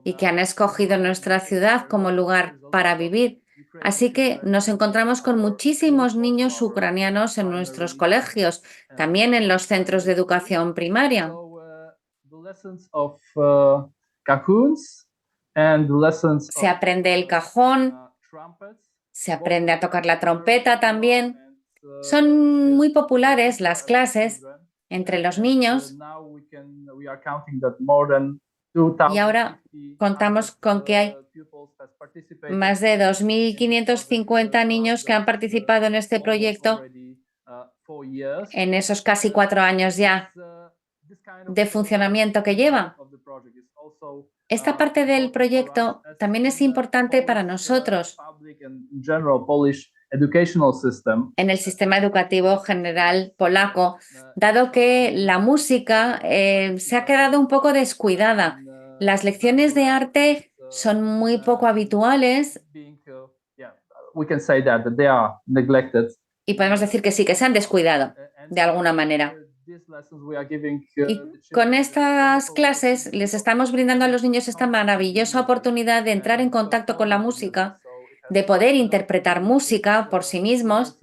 y que han escogido nuestra ciudad como lugar para vivir. Así que nos encontramos con muchísimos niños ucranianos en nuestros colegios, también en los centros de educación primaria. Se aprende el cajón, se aprende a tocar la trompeta también. Son muy populares las clases entre los niños y ahora contamos con que hay más de 2.550 niños que han participado en este proyecto en esos casi 4 años ya de funcionamiento que lleva. Esta parte del proyecto también es importante para nosotros en el sistema educativo general polaco, dado que la música se ha quedado un poco descuidada. Las lecciones de arte son muy poco habituales y podemos decir que sí, que se han descuidado de alguna manera. Y con estas clases les estamos brindando a los niños esta maravillosa oportunidad de entrar en contacto con la música, de poder interpretar música por sí mismos.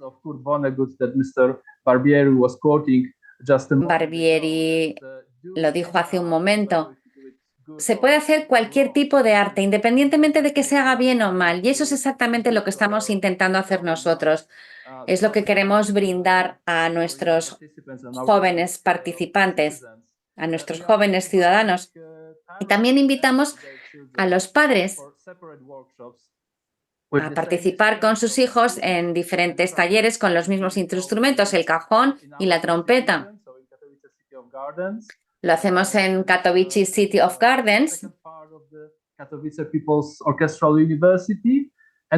Barbieri lo dijo hace un momento. Se puede hacer cualquier tipo de arte, independientemente de que se haga bien o mal, y eso es exactamente lo que estamos intentando hacer nosotros. Es lo que queremos brindar a nuestros jóvenes participantes, a nuestros jóvenes ciudadanos. Y también invitamos a los padres a participar con sus hijos en diferentes talleres con los mismos instrumentos, el cajón y la trompeta. Lo hacemos en Katowice City of Gardens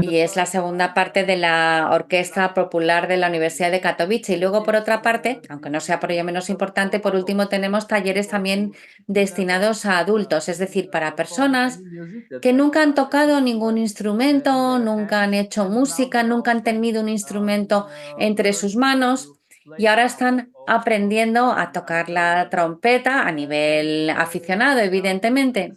y es la segunda parte de la Orquesta Popular de la Universidad de Katowice. Y luego, por otra parte, aunque no sea por ello menos importante, por último tenemos talleres también destinados a adultos, es decir, para personas que nunca han tocado ningún instrumento, nunca han hecho música, nunca han tenido un instrumento entre sus manos y ahora están aprendiendo a tocar la trompeta a nivel aficionado, evidentemente.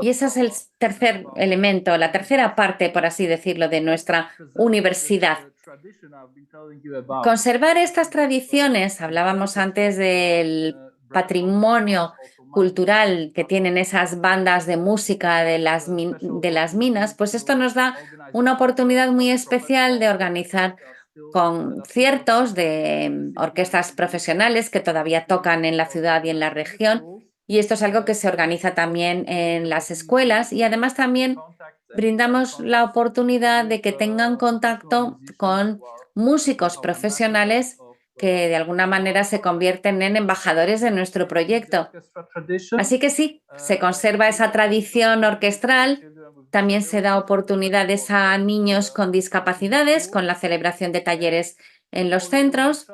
Y ese es el tercer elemento, la tercera parte, por así decirlo, de nuestra universidad. Conservar estas tradiciones, hablábamos antes del patrimonio cultural que tienen esas bandas de música de las minas, pues esto nos da una oportunidad muy especial de organizar conciertos de orquestas profesionales que todavía tocan en la ciudad y en la región. Y esto es algo que se organiza también en las escuelas y además también brindamos la oportunidad de que tengan contacto con músicos profesionales que de alguna manera se convierten en embajadores de nuestro proyecto. Así que sí, se conserva esa tradición orquestral, también se da oportunidades a niños con discapacidades con la celebración de talleres en los centros.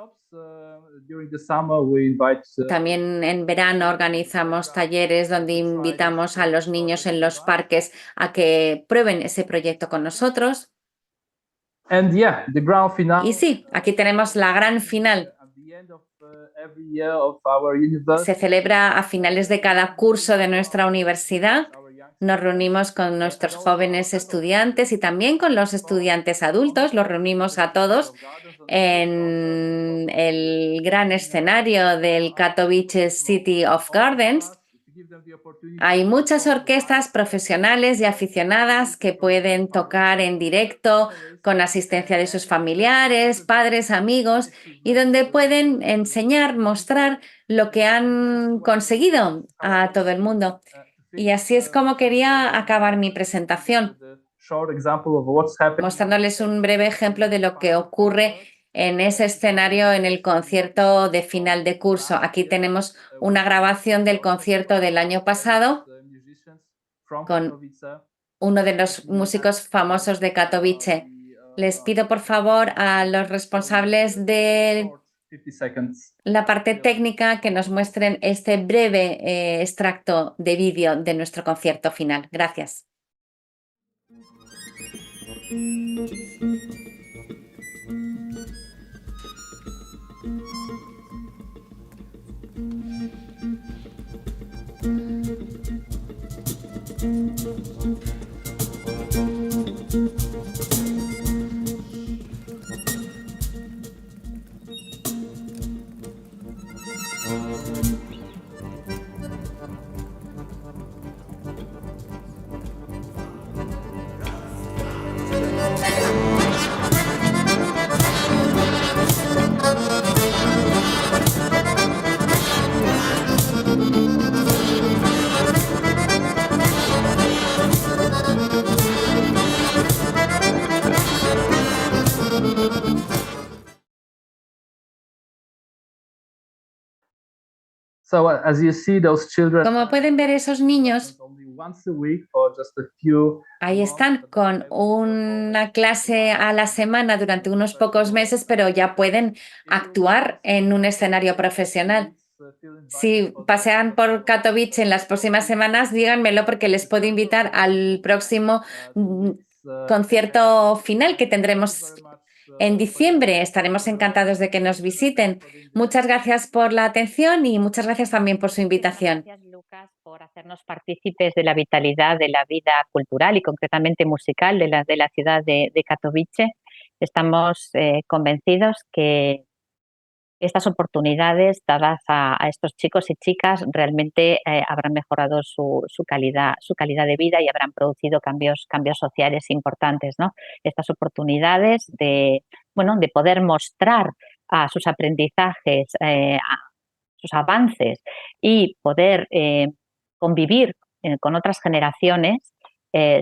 También en verano organizamos talleres donde invitamos a los niños en los parques a que prueben ese proyecto con nosotros. Y sí, aquí tenemos la gran final. Se celebra a finales de cada curso de nuestra universidad. Nos reunimos con nuestros jóvenes estudiantes y también con los estudiantes adultos. Los reunimos a todos en el gran escenario del Katowice City of Gardens. Hay muchas orquestas profesionales y aficionadas que pueden tocar en directo con asistencia de sus familiares, padres, amigos y donde pueden enseñar, mostrar lo que han conseguido a todo el mundo. Y así es como quería acabar mi presentación, Short example of what's happening. mostrándoles un breve ejemplo de lo que ocurre en ese escenario en el concierto de final de curso. Aquí tenemos una grabación del concierto del año pasado con uno de los músicos famosos de Katowice. Les pido por favor a los responsables de 50 seconds. la parte técnica que nos muestren este breve extracto de vídeo de nuestro concierto final. Gracias. So as you see, those children Como pueden ver, esos niños only once a week for just a few ahí están con una clase a la semana durante unos pocos meses, pero ya pueden actuar en un escenario profesional. Si pasean por Katowice en las próximas semanas, díganmelo porque les puedo invitar al próximo concierto final que tendremos en diciembre. Estaremos encantados de que nos visiten. Muchas gracias por la atención y muchas gracias también por su invitación. Gracias, Lucas, por hacernos partícipes de la vitalidad de la vida cultural y concretamente musical de la ciudad de Katowice. Estamos convencidos que estas oportunidades dadas a estos chicos y chicas realmente habrán mejorado su calidad de vida y habrán producido cambios sociales importantes, ¿no? Estas oportunidades de poder mostrar a sus aprendizajes, a sus avances y poder convivir con otras generaciones,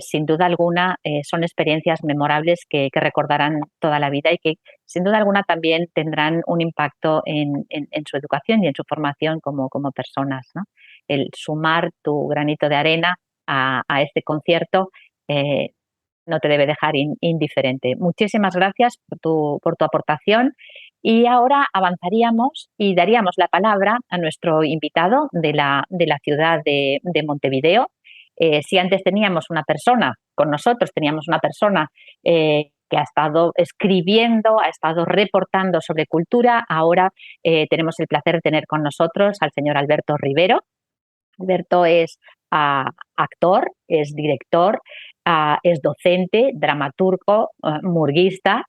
sin duda alguna son experiencias memorables que recordarán toda la vida y que sin duda alguna también tendrán un impacto en su educación y en su formación como personas, ¿no? El sumar tu granito de arena a este concierto no te debe dejar indiferente. Muchísimas gracias por tu aportación y ahora avanzaríamos y daríamos la palabra a nuestro invitado de la ciudad de Montevideo. Si antes teníamos una persona con nosotros, teníamos una persona que ha estado escribiendo, ha estado reportando sobre cultura, ahora tenemos el placer de tener con nosotros al señor Alberto Rivero. Alberto es actor, es director, es docente, dramaturgo, murguista.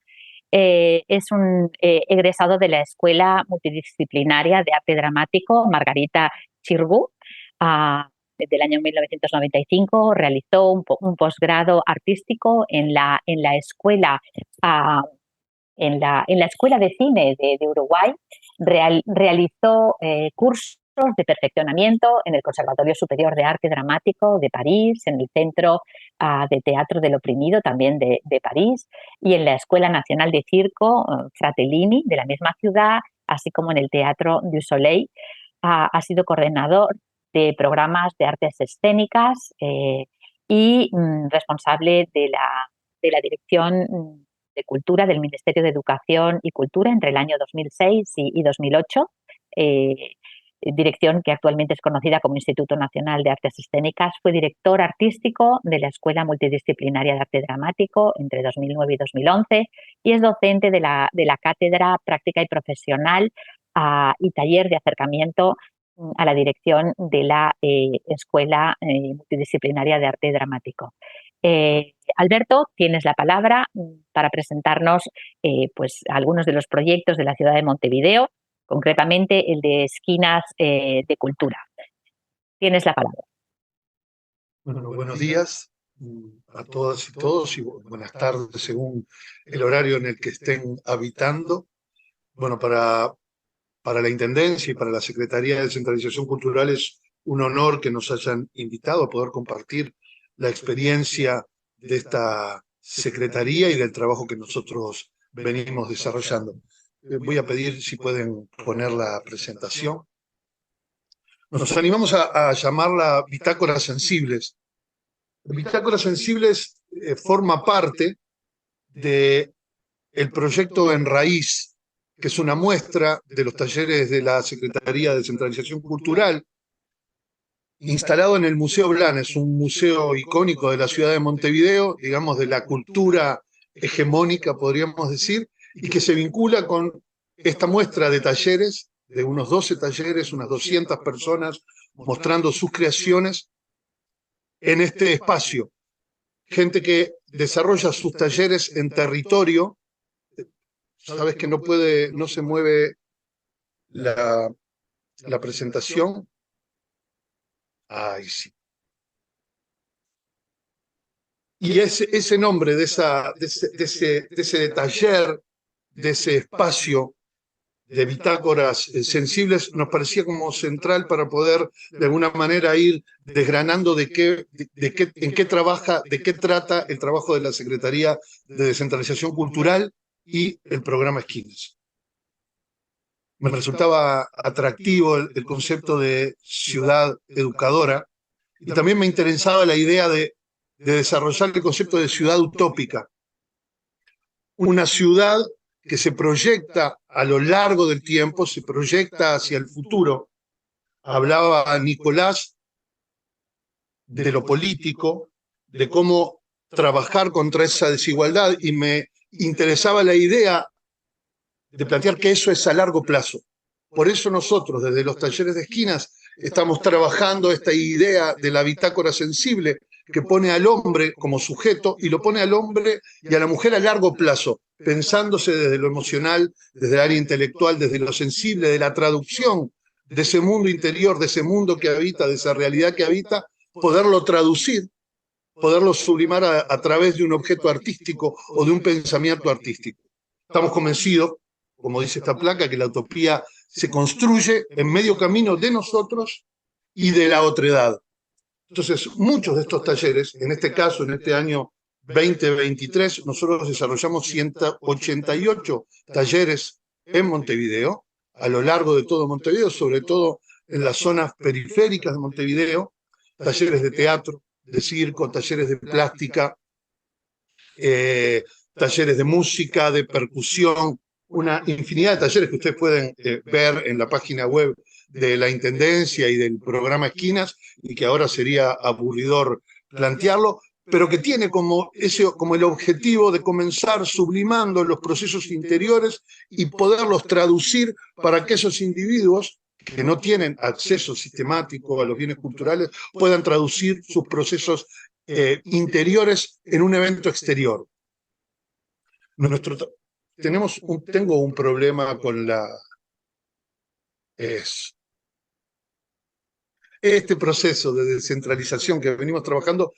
Es un egresado de la Escuela Multidisciplinaria de Arte Dramático Margarita Xirgu. Desde el año 1995 realizó un posgrado artístico en la escuela de cine de Uruguay. Realizó cursos de perfeccionamiento en el Conservatorio Superior de Arte Dramático de París, en el Centro de Teatro del Oprimido también de París y en la Escuela Nacional de Circo Fratellini de la misma ciudad, así como en el Teatro du Soleil. Ha sido coordinador de programas de artes escénicas y responsable de la Dirección de Cultura del Ministerio de Educación y Cultura entre el año 2006 y 2008. Dirección que actualmente es conocida como Instituto Nacional de Artes Escénicas. Fue director artístico de la Escuela Multidisciplinaria de Arte Dramático entre 2009 y 2011 y es docente de la Cátedra Práctica y Profesional y Taller de Acercamiento a la dirección de la Escuela Multidisciplinaria de Arte Dramático. Alberto, tienes la palabra para presentarnos pues algunos de los proyectos de la ciudad de Montevideo, concretamente el de Esquinas de Cultura. Tienes la palabra. Bueno, buenos días a todas y todos y buenas tardes según el horario en el que estén habitando. Bueno, para la Intendencia y para la Secretaría de Descentralización Cultural es un honor que nos hayan invitado a poder compartir la experiencia de esta secretaría y del trabajo que nosotros venimos desarrollando. Voy a pedir si pueden poner la presentación. Nos animamos a llamarla Bitácoras Sensibles. Bitácoras Sensibles forma parte del proyecto En Raíz, que es una muestra de los talleres de la Secretaría de Descentralización Cultural, instalado en el Museo Blanes, un museo icónico de la ciudad de Montevideo, digamos de la cultura hegemónica, podríamos decir, y que se vincula con esta muestra de talleres, de unos 12 talleres, unas 200 personas mostrando sus creaciones en este espacio. Gente que desarrolla sus talleres en territorio. Sabes que no se mueve la presentación. Ay, sí. Y ese nombre de ese taller, de ese espacio de bitácoras sensibles, nos parecía como central para poder de alguna manera ir desgranando en qué trata el trabajo de la Secretaría de Descentralización Cultural y el programa Esquinas. Me resultaba atractivo el concepto de ciudad educadora y también me interesaba la idea de desarrollar el concepto de ciudad utópica. Una ciudad que se proyecta a lo largo del tiempo, se proyecta hacia el futuro. Hablaba Nicolás de lo político, de cómo trabajar contra esa desigualdad, y me interesaba la idea de plantear que eso es a largo plazo. Por eso nosotros, desde los talleres de Esquinas, estamos trabajando esta idea de la bitácora sensible, que pone al hombre como sujeto y lo pone al hombre y a la mujer a largo plazo, pensándose desde lo emocional, desde el área intelectual, desde lo sensible, de la traducción de ese mundo interior, de ese mundo que habita, de esa realidad que habita, poderlo traducir, poderlo sublimar a través de un objeto artístico o de un pensamiento artístico. Estamos convencidos, como dice esta placa, que la utopía se construye en medio camino de nosotros y de la otredad. Entonces, muchos de estos talleres, en este caso, en este año 2023, nosotros desarrollamos 188 talleres en Montevideo, a lo largo de todo Montevideo, sobre todo en las zonas periféricas de Montevideo, talleres de teatro, de circo, talleres de plástica, talleres de música, de percusión, una infinidad de talleres que ustedes pueden ver en la página web de la Intendencia y del programa Esquinas, y que ahora sería aburridor plantearlo, pero que tiene como el objetivo de comenzar sublimando los procesos interiores y poderlos traducir para que esos individuos que no tienen acceso sistemático a los bienes culturales puedan traducir sus procesos interiores en un evento exterior. Tengo un problema con este proceso de descentralización que venimos trabajando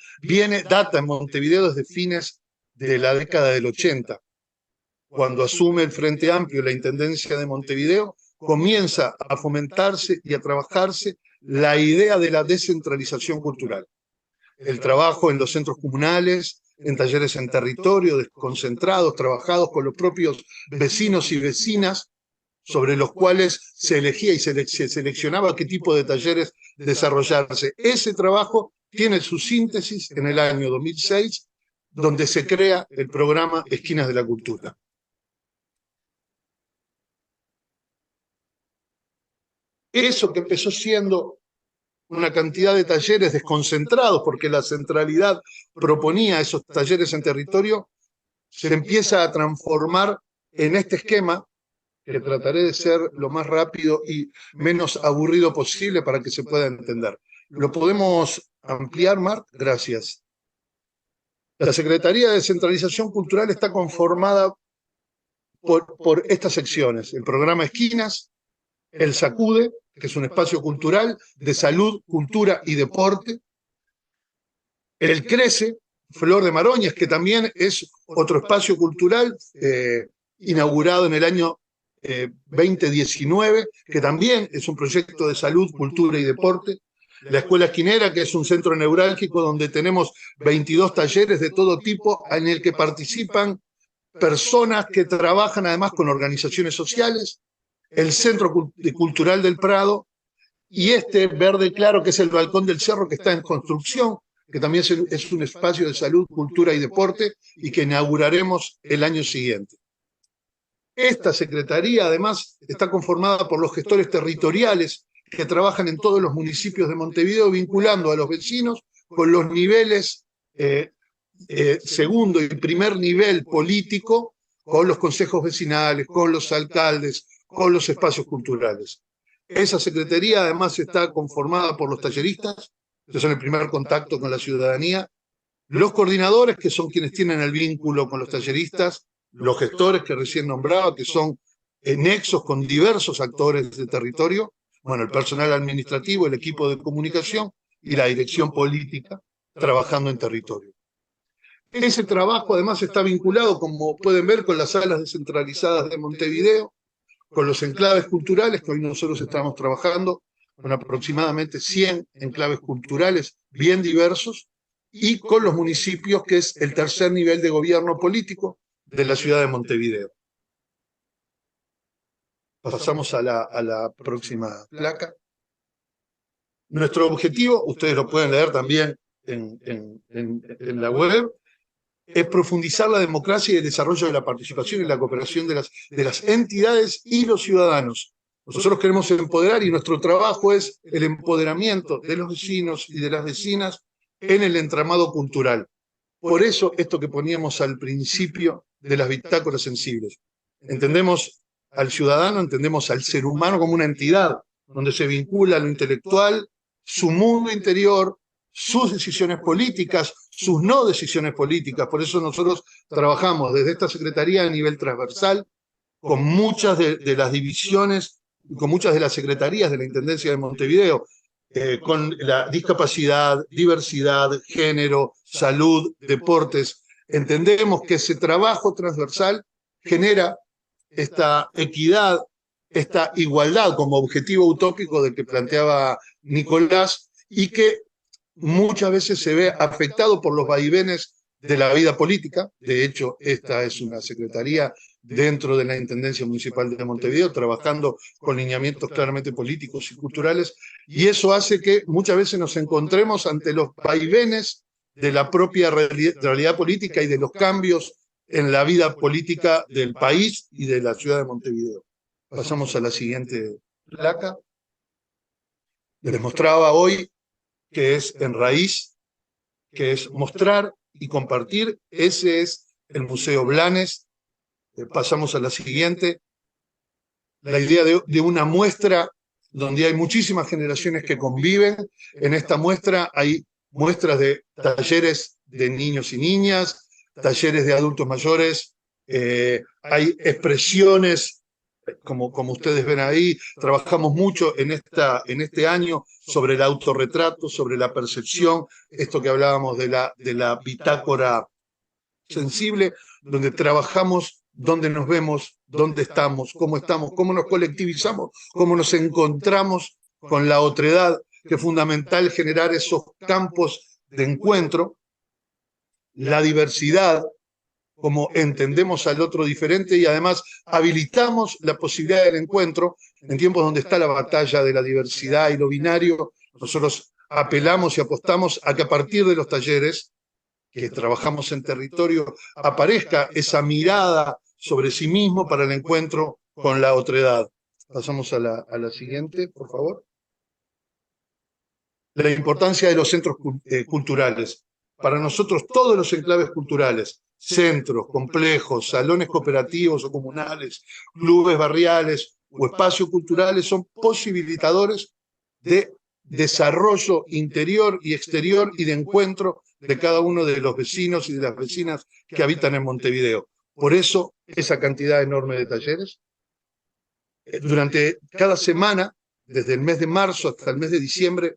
data en Montevideo desde fines de la década del 80. Cuando asume el Frente Amplio la Intendencia de Montevideo, comienza a fomentarse y a trabajarse la idea de la descentralización cultural. El trabajo en los centros comunales, en talleres en territorio, desconcentrados, trabajados con los propios vecinos y vecinas, sobre los cuales se elegía y se seleccionaba qué tipo de talleres desarrollarse. Ese trabajo tiene su síntesis en el año 2006, donde se crea el programa Esquinas de la Cultura. Eso que empezó siendo una cantidad de talleres desconcentrados, porque la centralidad proponía esos talleres en territorio, se empieza a transformar en este esquema, que trataré de ser lo más rápido y menos aburrido posible para que se pueda entender. ¿Lo podemos ampliar, Marc? Gracias. La Secretaría de Descentralización Cultural está conformada por estas secciones: el programa Esquinas, el SACUDE, que es un espacio cultural de salud, cultura y deporte, el CRECE, Flor de Maroñas, que también es otro espacio cultural inaugurado en el año 2019, que también es un proyecto de salud, cultura y deporte, La Escuela Esquinera, que es un centro neurálgico donde tenemos 22 talleres de todo tipo en el que participan personas que trabajan además con organizaciones sociales, el Centro Cultural del Prado y este verde claro que es el Balcón del Cerro que está en construcción, que también es un espacio de salud, cultura y deporte y que inauguraremos el año siguiente. Esta secretaría además está conformada por los gestores territoriales que trabajan en todos los municipios de Montevideo vinculando a los vecinos con los niveles segundo y primer nivel político, con los consejos vecinales, con los alcaldes, con los espacios culturales. Esa secretaría además está conformada por los talleristas, que son el primer contacto con la ciudadanía, los coordinadores, que son quienes tienen el vínculo con los talleristas, los gestores que recién nombraba, que son nexos con diversos actores del territorio, bueno, el personal administrativo, el equipo de comunicación y la dirección política trabajando en territorio. Ese trabajo además está vinculado, como pueden ver, con las salas descentralizadas de Montevideo, con los enclaves culturales, que hoy nosotros estamos trabajando, con aproximadamente 100 enclaves culturales bien diversos, y con los municipios, que es el tercer nivel de gobierno político de la ciudad de Montevideo. Pasamos a la próxima placa. Nuestro objetivo, ustedes lo pueden leer también en la web, es profundizar la democracia y el desarrollo de la participación y la cooperación de las entidades y los ciudadanos. Nosotros queremos empoderar y nuestro trabajo es el empoderamiento de los vecinos y de las vecinas en el entramado cultural. Por eso esto que poníamos al principio de las bitácoras sensibles. Entendemos al ciudadano, entendemos al ser humano como una entidad donde se vincula lo intelectual, su mundo interior, sus decisiones políticas, sus no decisiones políticas. Por eso nosotros trabajamos desde esta secretaría a nivel transversal con muchas de las divisiones y con muchas de las secretarías de la Intendencia de Montevideo, con la discapacidad, diversidad, género, salud, deportes. Entendemos que ese trabajo transversal genera esta equidad, esta igualdad como objetivo utópico del que planteaba Nicolás y que muchas veces se ve afectado por los vaivenes de la vida política. De hecho, esta es una secretaría dentro de la Intendencia Municipal de Montevideo, trabajando con lineamientos claramente políticos y culturales, y eso hace que muchas veces nos encontremos ante los vaivenes de la propia realidad política y de los cambios en la vida política del país y de la ciudad de Montevideo. Pasamos a la siguiente placa. Les mostraba hoy que es en raíz, que es mostrar y compartir. Ese es el Museo Blanes. Pasamos a la siguiente. La idea de una muestra donde hay muchísimas generaciones que conviven. En esta muestra hay muestras de talleres de niños y niñas, talleres de adultos mayores, hay expresiones, como ustedes ven ahí. Trabajamos mucho en este año sobre el autorretrato, sobre la percepción, esto que hablábamos de la bitácora sensible, donde trabajamos dónde nos vemos, dónde estamos, cómo nos colectivizamos, cómo nos encontramos con la otredad, que es fundamental generar esos campos de encuentro, la diversidad, como entendemos al otro diferente y además habilitamos la posibilidad del encuentro en tiempos donde está la batalla de la diversidad y lo binario. Nosotros apelamos y apostamos a que a partir de los talleres que trabajamos en territorio aparezca esa mirada sobre sí mismo para el encuentro con la otredad. Pasamos a la siguiente, por favor. La importancia de los centros culturales. Para nosotros todos los enclaves culturales, centros, complejos, salones cooperativos o comunales, clubes barriales o espacios culturales son posibilitadores de desarrollo interior y exterior y de encuentro de cada uno de los vecinos y de las vecinas que habitan en Montevideo. Por eso, esa cantidad enorme de talleres. Durante cada semana, desde el mes de marzo hasta el mes de diciembre,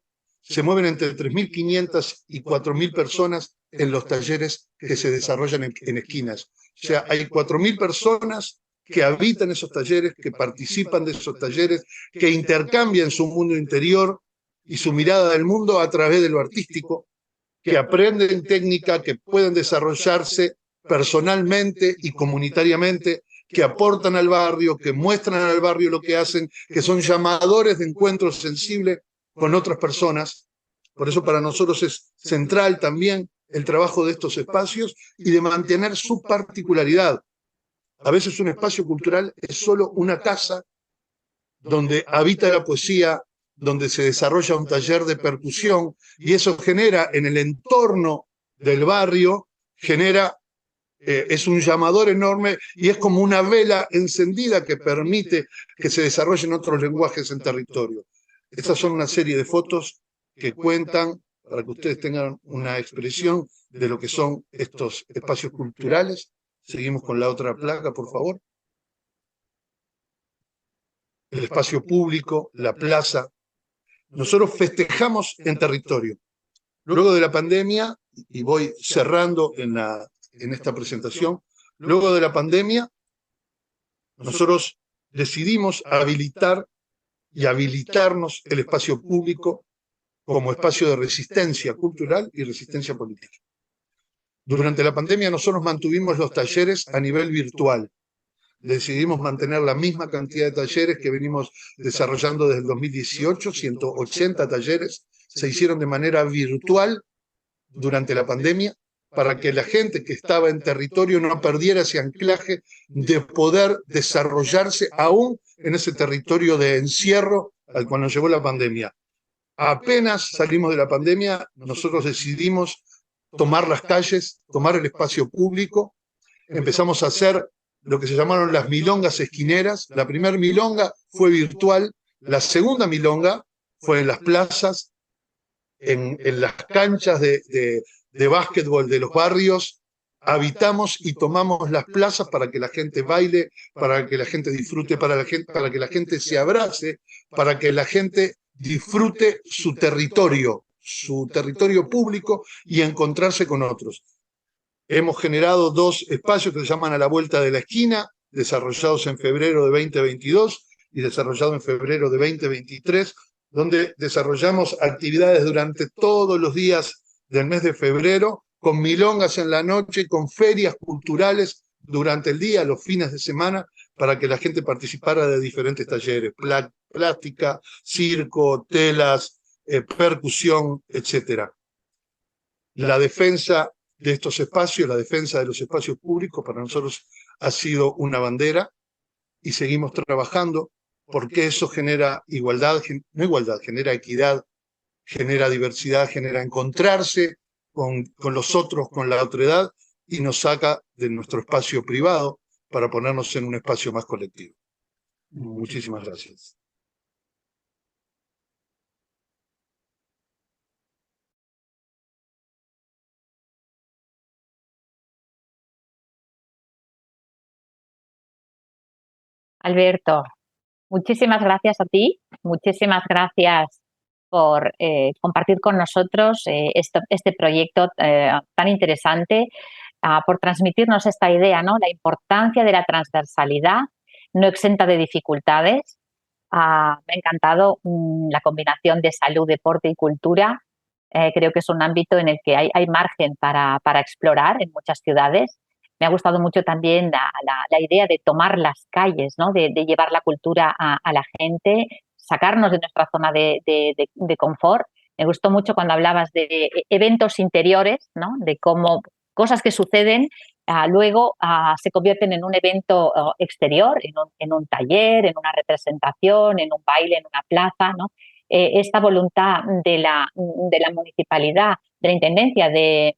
se mueven entre 3.500 y 4.000 personas en los talleres que se desarrollan en esquinas. O sea, hay 4.000 personas que habitan esos talleres, que participan de esos talleres, que intercambian su mundo interior y su mirada del mundo a través de lo artístico, que aprenden técnica, que pueden desarrollarse personalmente y comunitariamente, que aportan al barrio, que muestran al barrio lo que hacen, que son llamadores de encuentro sensible con otras personas. Por eso para nosotros es central también el trabajo de estos espacios y de mantener su particularidad. A veces un espacio cultural es solo una casa donde habita la poesía, donde se desarrolla un taller de percusión, y eso genera en el entorno del barrio, es un llamador enorme y es como una vela encendida que permite que se desarrollen otros lenguajes en territorio. Estas son una serie de fotos que cuentan, para que ustedes tengan una expresión de lo que son estos espacios culturales. Seguimos con la otra placa, por favor. El espacio público, la plaza. Nosotros festejamos en territorio. Luego de la pandemia, y voy cerrando en esta presentación, luego de la pandemia, nosotros decidimos habilitar y habilitarnos el espacio público como espacio de resistencia cultural y resistencia política. Durante la pandemia nosotros mantuvimos los talleres a nivel virtual. Decidimos mantener la misma cantidad de talleres que venimos desarrollando desde el 2018, 180 talleres se hicieron de manera virtual durante la pandemia para que la gente que estaba en territorio no perdiera ese anclaje de poder desarrollarse aún en ese territorio de encierro al cual nos llevó la pandemia. Apenas salimos de la pandemia, nosotros decidimos tomar las calles, tomar el espacio público, empezamos a hacer lo que se llamaron las milongas esquineras. La primera milonga fue virtual, la segunda milonga fue en las plazas, en las canchas de básquetbol de los barrios. Habitamos y tomamos las plazas para que la gente baile, para que la gente disfrute, para que la gente se abrace, para que la gente disfrute su territorio público y encontrarse con otros. Hemos generado 2 espacios que se llaman A la Vuelta de la Esquina, desarrollados en febrero de 2022 y desarrollados en febrero de 2023, donde desarrollamos actividades durante todos los días del mes de febrero, con milongas en la noche, con ferias culturales durante el día, los fines de semana, para que la gente participara de diferentes talleres, plástica, circo, telas, percusión, etc. La defensa de estos espacios, la defensa de los espacios públicos, para nosotros ha sido una bandera y seguimos trabajando porque eso genera igualdad, no igualdad, genera equidad, genera diversidad, genera encontrarse con los otros, con la otredad, y nos saca de nuestro espacio privado para ponernos en un espacio más colectivo. Muchísimas gracias. Alberto, muchísimas gracias a ti, muchísimas gracias por compartir con nosotros este proyecto tan interesante, por transmitirnos esta idea, ¿no? La importancia de la transversalidad, no exenta de dificultades. Me ha encantado la combinación de salud, deporte y cultura. Creo que es un ámbito en el que hay margen para explorar en muchas ciudades. Me ha gustado mucho también la idea de tomar las calles, ¿no? De llevar la cultura a la gente, sacarnos de nuestra zona de confort. Me gustó mucho cuando hablabas de eventos interiores, ¿no? De cómo cosas que suceden luego se convierten en un evento exterior, en un taller, en una representación, en un baile, en una plaza, ¿no? Esta voluntad de la municipalidad, de la Intendencia de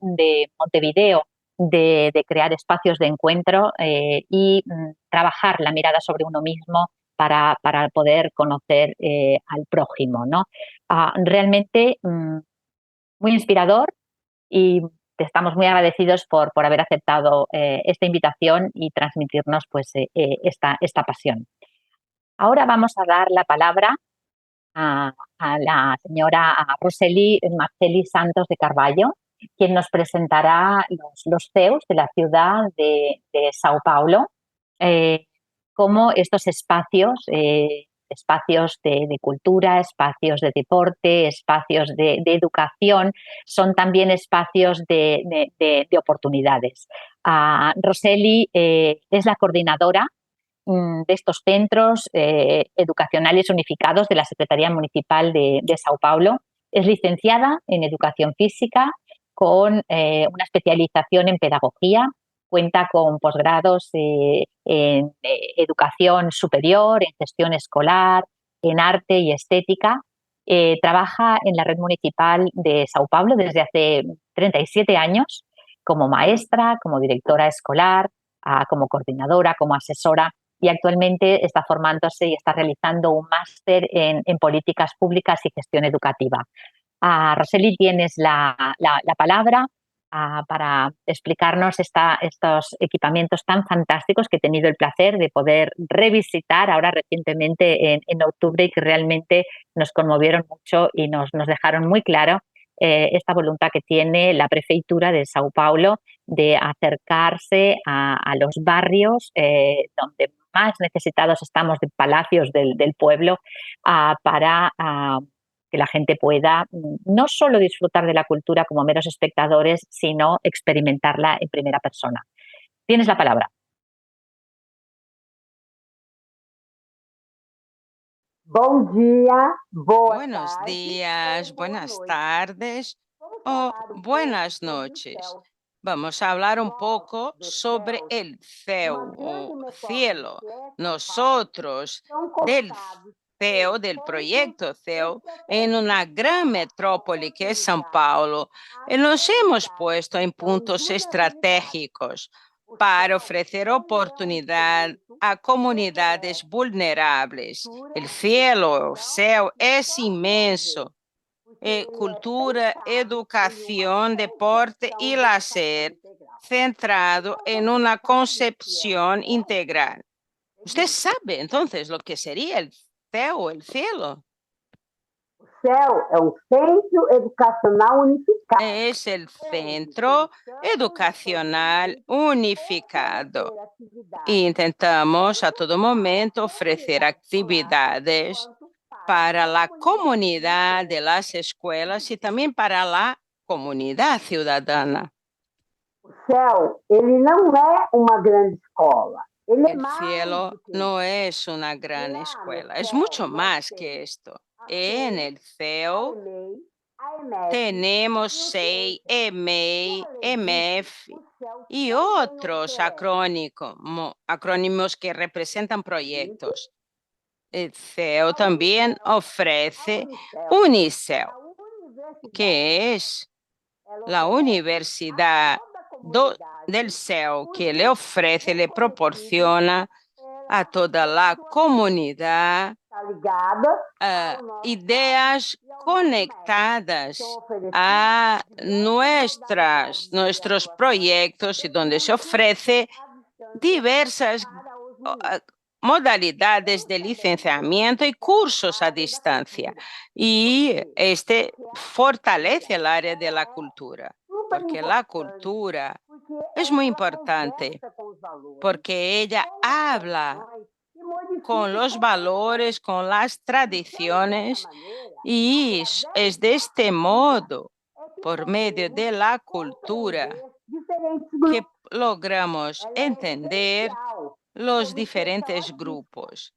Montevideo, de crear espacios de encuentro y trabajar la mirada sobre uno mismo para poder conocer al prójimo, ¿no? Realmente muy inspirador, y te estamos muy agradecidos por haber aceptado esta invitación y transmitirnos pues, esta pasión. Ahora vamos a dar la palabra a la señora Roseli Marceli Santos de Carvalho, quien nos presentará los CEUs de la ciudad de Sao Paulo, cómo estos espacios espacios de cultura, espacios de deporte, espacios de educación, son también espacios de oportunidades. Roseli es la coordinadora de estos centros educacionales unificados de la Secretaría Municipal de Sao Paulo. Es licenciada en Educación Física con una especialización en Pedagogía. Cuenta con posgrados en Educación Superior, en Gestión Escolar, en Arte y Estética. Trabaja en la Red Municipal de Sao Paulo desde hace 37 años como maestra, como directora escolar, como coordinadora, como asesora, y actualmente está formándose y está realizando un máster en políticas públicas y gestión educativa. Roseli, tienes la palabra para explicarnos estos equipamientos tan fantásticos que he tenido el placer de poder revisitar ahora recientemente en octubre y que realmente nos conmovieron mucho y nos dejaron muy claro esta voluntad que tiene la prefeitura de Sao Paulo de acercarse a los barrios donde más necesitados estamos de palacios del pueblo para que la gente pueda no solo disfrutar de la cultura como meros espectadores, sino experimentarla en primera persona. Tienes la palabra. Buenos días, buenas tardes o buenas noches. Vamos a hablar un poco sobre el céu o cielo. Nosotros del CEU, del proyecto CEU, en una gran metrópoli que es São Paulo, nos hemos puesto en puntos estratégicos para ofrecer oportunidad a comunidades vulnerables. El cielo, el céu es inmenso. Cultura, educación, deporte y lazer, centrado en una concepción integral. ¿Usted sabe entonces lo que sería el céu, el cielo? Es el Centro Educacional Unificado. Intentamos a todo momento ofrecer actividades para la comunidad de las escuelas y también para la comunidad ciudadana. El cielo no es una gran escuela, es mucho más que esto. En el CEU tenemos SEI, EMEI, EMEF y otros acrónimos que representan proyectos. El CEU también ofrece Uniceu, que es la universidad del CEU que le ofrece, le proporciona a toda la comunidad ideas conectadas a nuestros proyectos y donde se ofrece diversas modalidades de licenciamiento y cursos a distancia. Y este fortalece el área de la cultura, porque la cultura es muy importante, porque ella habla con los valores, con las tradiciones, y es de este modo, por medio de la cultura, que logramos entender los diferentes grupos.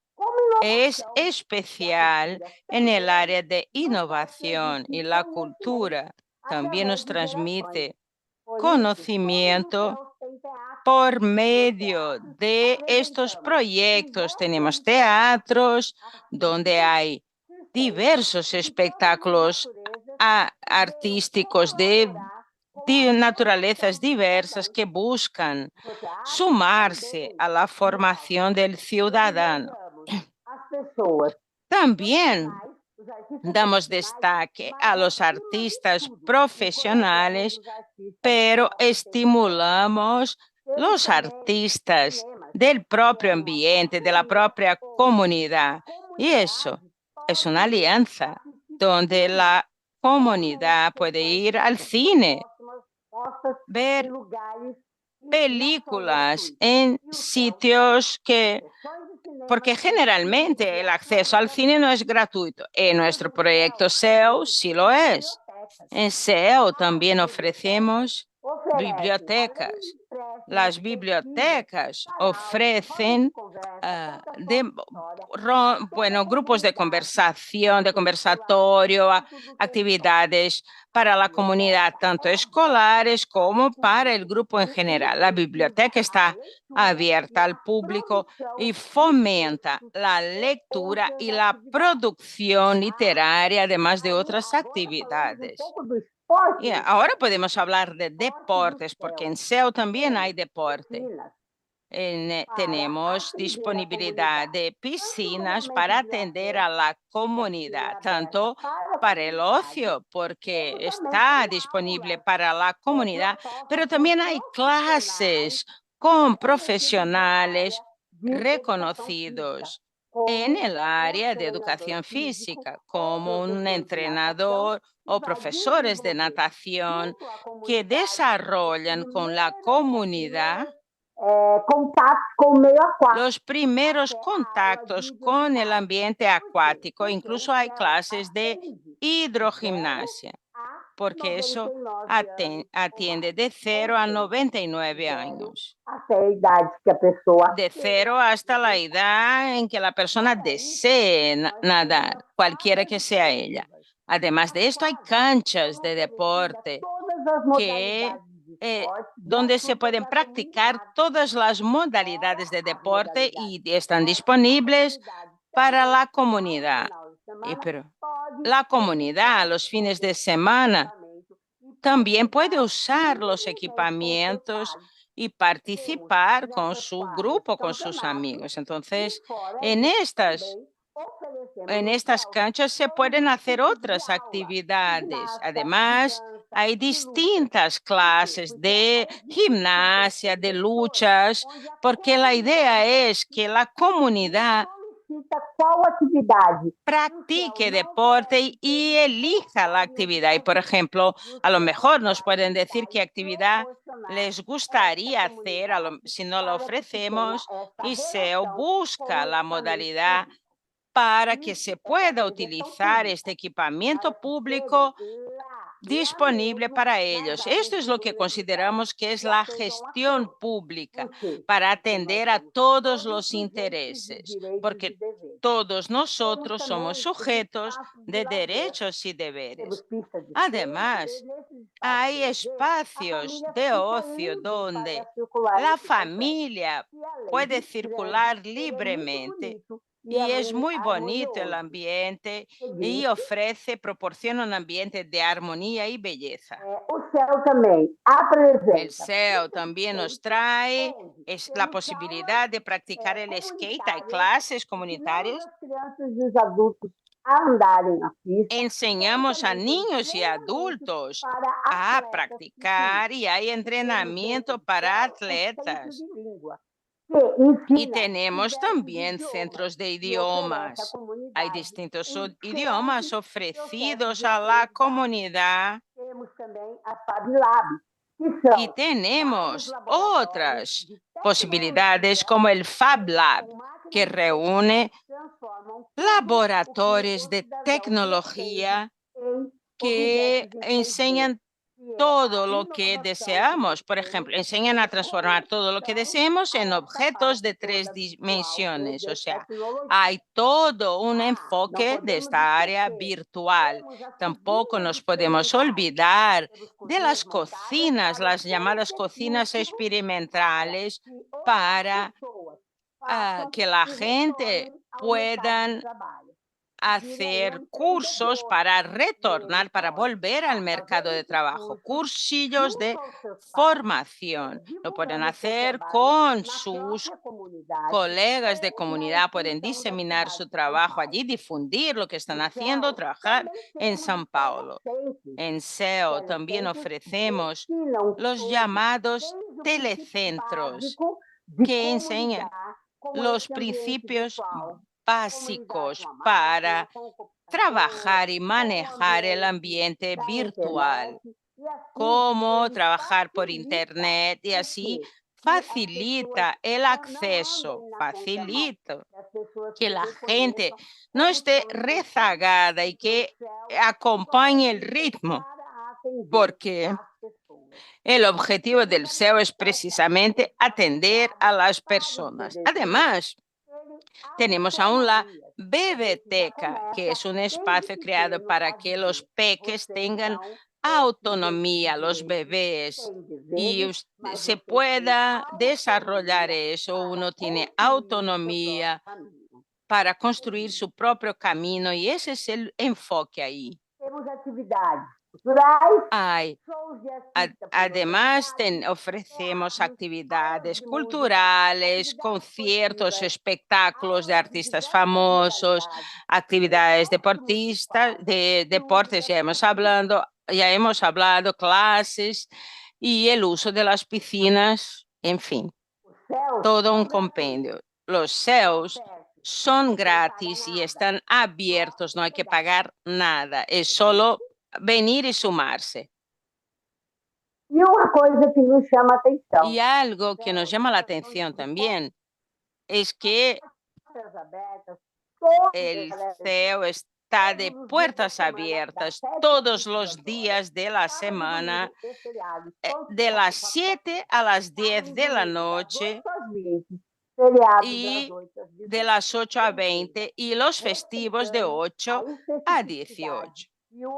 Es especial en el área de innovación, y la cultura también nos transmite conocimiento por medio de estos proyectos. Tenemos teatros donde hay diversos espectáculos artísticos de naturalezas diversas que buscan sumarse a la formación del ciudadano. También damos destaque a los artistas profesionales, pero estimulamos los artistas del propio ambiente, de la propia comunidad. Y eso es una alianza donde la comunidad puede ir al cine, ver películas en sitios que porque generalmente el acceso al cine no es gratuito. En nuestro proyecto SEO sí lo es. En SEO también ofrecemos bibliotecas. Las bibliotecas ofrecen grupos de conversación, de conversatorio, actividades para la comunidad, tanto escolares como para el grupo en general. La biblioteca está abierta al público y fomenta la lectura y la producción literaria, además de otras actividades. Y ahora podemos hablar de deportes, porque en SEO también hay deporte. Tenemos disponibilidad de piscinas para atender a la comunidad, tanto para el ocio, porque está disponible para la comunidad, pero también hay clases con profesionales reconocidos en el área de educación física, como un entrenador o profesores de natación que desarrollan con la comunidad los primeros contactos con el ambiente acuático. Incluso hay clases de hidrogimnasia, porque eso atiende de 0 a 99 años. De 0 hasta la edad en que la persona desee nadar, cualquiera que sea ella. Además de esto, hay canchas de deporte donde se pueden practicar todas las modalidades de deporte y están disponibles para la comunidad. Pero la comunidad, los fines de semana, también puede usar los equipamientos y participar con su grupo, con sus amigos. Entonces, en estas canchas se pueden hacer otras actividades. Además, hay distintas clases de gimnasia, de luchas, porque la idea es que la comunidad practique deporte y elija la actividad. Y, por ejemplo, a lo mejor nos pueden decir qué actividad les gustaría hacer, si no lo ofrecemos, y SEO busca la modalidad para que se pueda utilizar este equipamiento público disponible para ellos. Esto es lo que consideramos que es la gestión pública, para atender a todos los intereses, porque todos nosotros somos sujetos de derechos y deberes. Además, hay espacios de ocio donde la familia puede circular libremente. Y es muy bonito el ambiente y proporciona un ambiente de armonía y belleza. El SEO también nos trae la posibilidad de practicar el skate. Hay clases comunitarias. Enseñamos a niños y adultos a practicar y hay entrenamiento para atletas. Y tenemos también centros de idiomas. Hay distintos idiomas ofrecidos a la comunidad. Y tenemos otras posibilidades como el Fab Lab, que reúne laboratorios de tecnología que enseñan todo lo que deseamos. Por ejemplo, enseñan a transformar todo lo que deseemos en objetos de 3 dimensiones. O sea, hay todo un enfoque de esta área virtual. Tampoco nos podemos olvidar de las cocinas, las llamadas cocinas experimentales, para que la gente pueda hacer cursos para retornar, para volver al mercado de trabajo, cursillos de formación. Lo pueden hacer con sus colegas de comunidad, pueden diseminar su trabajo allí, difundir lo que están haciendo, trabajar en São Paulo. En SEO también ofrecemos los llamados telecentros, que enseñan los principios básicos para trabajar y manejar el ambiente virtual, cómo trabajar por Internet y así facilita el acceso, facilita que la gente no esté rezagada y que acompañe el ritmo, porque el objetivo del SEO es precisamente atender a las personas. Además, tenemos aún la Bebeteca, que es un espacio creado para que los peques tengan autonomía, los bebés, y se pueda desarrollar eso. Uno tiene autonomía para construir su propio camino y ese es el enfoque ahí. Además, ofrecemos actividades culturales, conciertos, espectáculos de artistas famosos, actividades de deportes, ya hemos hablado, clases y el uso de las piscinas, en fin, todo un compendio. Los SEOs son gratis y están abiertos, no hay que pagar nada, es solo venir y sumarse. Y algo que nos llama la atención también es que el SEO está de puertas abiertas todos los días de la semana, de las 7 a las 10 de la noche y de las 8 a 20 y los festivos de 8 a 18.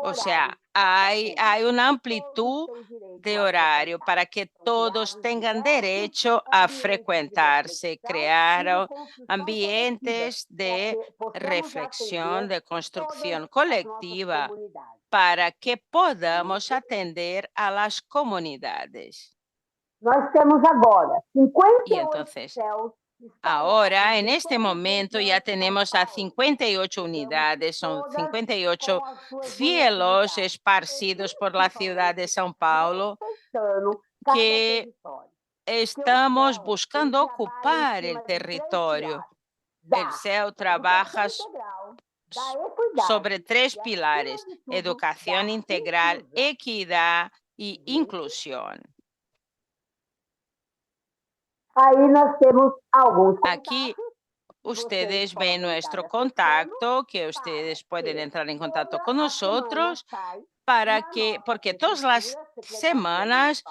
O sea, hay una amplitud de horario para que todos tengan derecho a frecuentarse, crear ambientes de reflexión, de construcción colectiva, para que podamos atender a las comunidades. Y entonces, ahora, en este momento, ya tenemos a 58 unidades, son 58 fielos esparcidos por la ciudad de São Paulo que estamos buscando ocupar el territorio. El SEO trabaja sobre 3 pilares: educación integral, equidad y inclusión. Aquí ustedes ven nuestro contacto, que ustedes pueden entrar en contacto con nosotros porque todas las semanas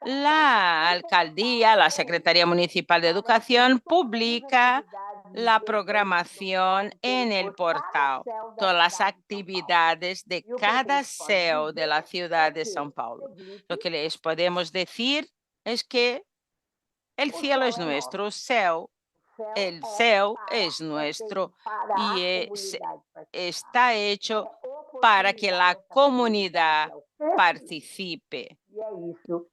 la alcaldía, la Secretaría Municipal de Educación publica la programación en el portal, todas las actividades de cada SEO de la ciudad de São Paulo. Lo que les podemos decir es que el cielo es nuestro, el SEO es nuestro y está hecho para que la comunidad participe.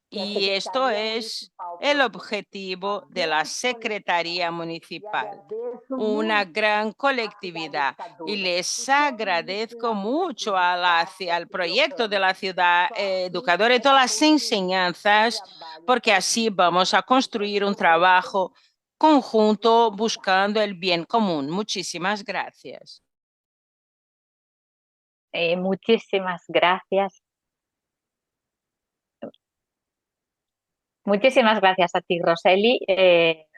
Y esto es el objetivo de la Secretaría Municipal, una gran colectividad. Y les agradezco mucho al proyecto de la ciudad educadora y todas las enseñanzas, porque así vamos a construir un trabajo conjunto buscando el bien común. Muchísimas gracias. Muchísimas gracias. Muchísimas gracias a ti, Roseli.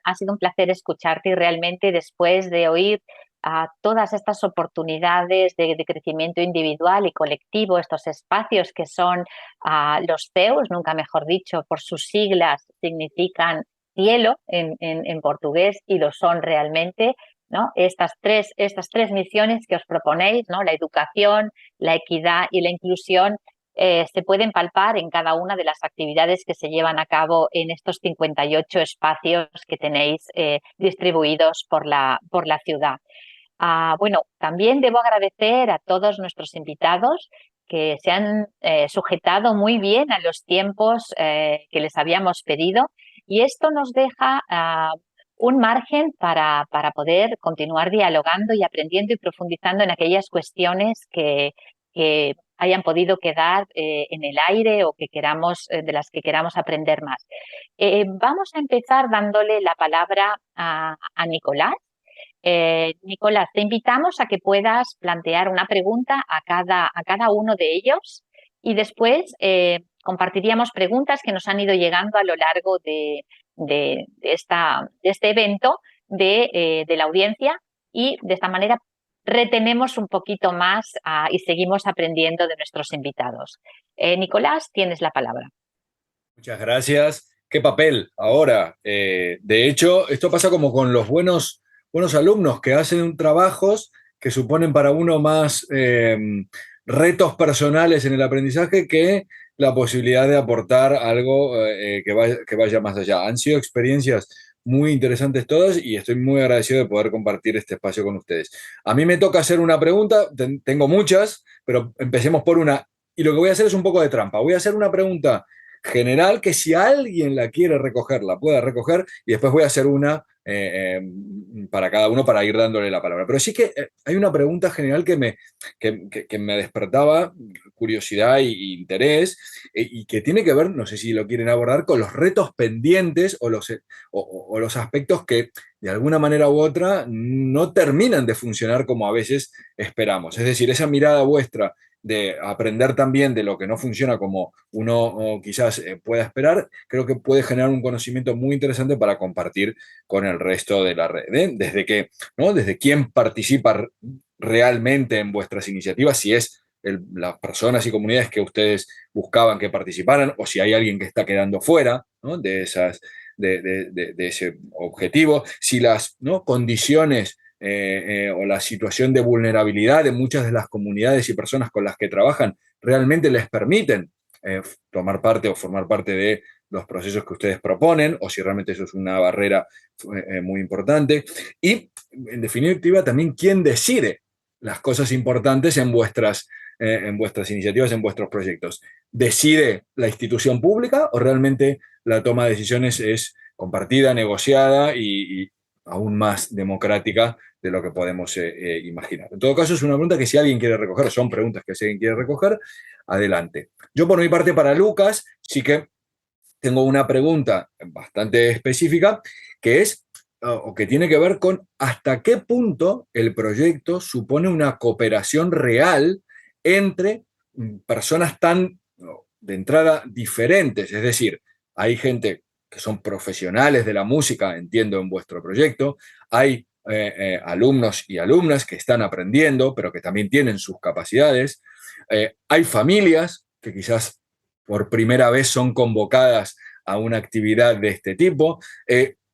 Ha sido un placer escucharte y realmente después de oír todas estas oportunidades de crecimiento individual y colectivo, estos espacios que son los CEUs, nunca mejor dicho, por sus siglas significan cielo en portugués y lo son realmente, ¿no? Estas tres misiones que os proponéis, ¿no? La educación, la equidad y la inclusión, se pueden palpar en cada una de las actividades que se llevan a cabo en estos 58 espacios que tenéis distribuidos por la ciudad. Bueno, también debo agradecer a todos nuestros invitados que se han sujetado muy bien a los tiempos que les habíamos pedido, y esto nos deja un margen para poder continuar dialogando y aprendiendo y profundizando en aquellas cuestiones que hayan podido quedar en el aire o que de las que queramos aprender más. Vamos a empezar dándole la palabra a Nicolás. Nicolás, te invitamos a que puedas plantear una pregunta a cada uno de ellos y después compartiríamos preguntas que nos han ido llegando a lo largo de este evento de la audiencia, y de esta manera retenemos un poquito más y seguimos aprendiendo de nuestros invitados. Nicolás, tienes la palabra. Muchas gracias. ¿Qué papel ahora? De hecho, esto pasa como con los buenos alumnos que hacen trabajos que suponen para uno más retos personales en el aprendizaje que la posibilidad de aportar algo que vaya más allá. Han sido experiencias muy interesantes todas y estoy muy agradecido de poder compartir este espacio con ustedes. A mí me toca hacer una pregunta, tengo muchas, pero empecemos por una. Y lo que voy a hacer es un poco de trampa. Voy a hacer una pregunta general que si alguien la quiere recoger, la pueda recoger, y después voy a hacer una para cada uno para ir dándole la palabra. Pero sí que hay una pregunta general que me despertaba curiosidad e interés y que tiene que ver, no sé si lo quieren abordar, con los retos pendientes o los aspectos que de alguna manera u otra no terminan de funcionar como a veces esperamos. Es decir, esa mirada vuestra de aprender también de lo que no funciona como uno quizás pueda esperar, creo que puede generar un conocimiento muy interesante para compartir con el resto de la red. Desde quién participa realmente en vuestras iniciativas, si es las personas y comunidades que ustedes buscaban que participaran, o si hay alguien que está quedando fuera, ¿no?, de ese objetivo, si las, ¿no?, condiciones o la situación de vulnerabilidad de muchas de las comunidades y personas con las que trabajan realmente les permiten tomar parte o formar parte de los procesos que ustedes proponen, o si realmente eso es una barrera muy importante. Y, en definitiva, también quién decide las cosas importantes en vuestras iniciativas, en vuestros proyectos. ¿Decide la institución pública o realmente la toma de decisiones es compartida, negociada y aún más democrática de lo que podemos imaginar? En todo caso, es una pregunta que si alguien quiere recoger, son preguntas que si alguien quiere recoger, adelante. Yo, por mi parte, para Lucas, sí que tengo una pregunta bastante específica, que es, o que tiene que ver con hasta qué punto el proyecto supone una cooperación real entre personas tan, de entrada, diferentes. Es decir, hay gente que son profesionales de la música, entiendo, en vuestro proyecto, hay alumnos y alumnas que están aprendiendo, pero que también tienen sus capacidades, hay familias que quizás por primera vez son convocadas a una actividad de este tipo,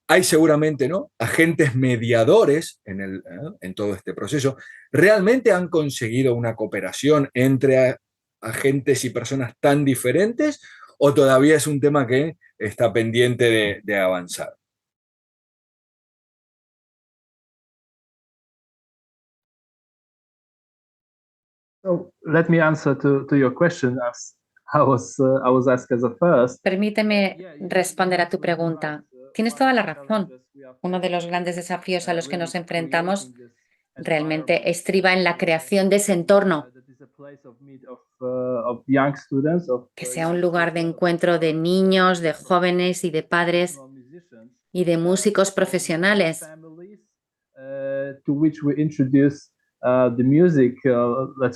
hay seguramente, ¿no?, agentes mediadores en todo este proceso. ¿Realmente han conseguido una cooperación entre agentes y personas tan diferentes o todavía es un tema que está pendiente de avanzar? So let me answer to your question as I was asked as a first. Permíteme responder a tu pregunta. Tienes toda la razón. Uno de los grandes desafíos a los que nos enfrentamos realmente estriba en la creación de ese entorno, que sea un lugar de encuentro de niños, de jóvenes y de padres y de músicos profesionales.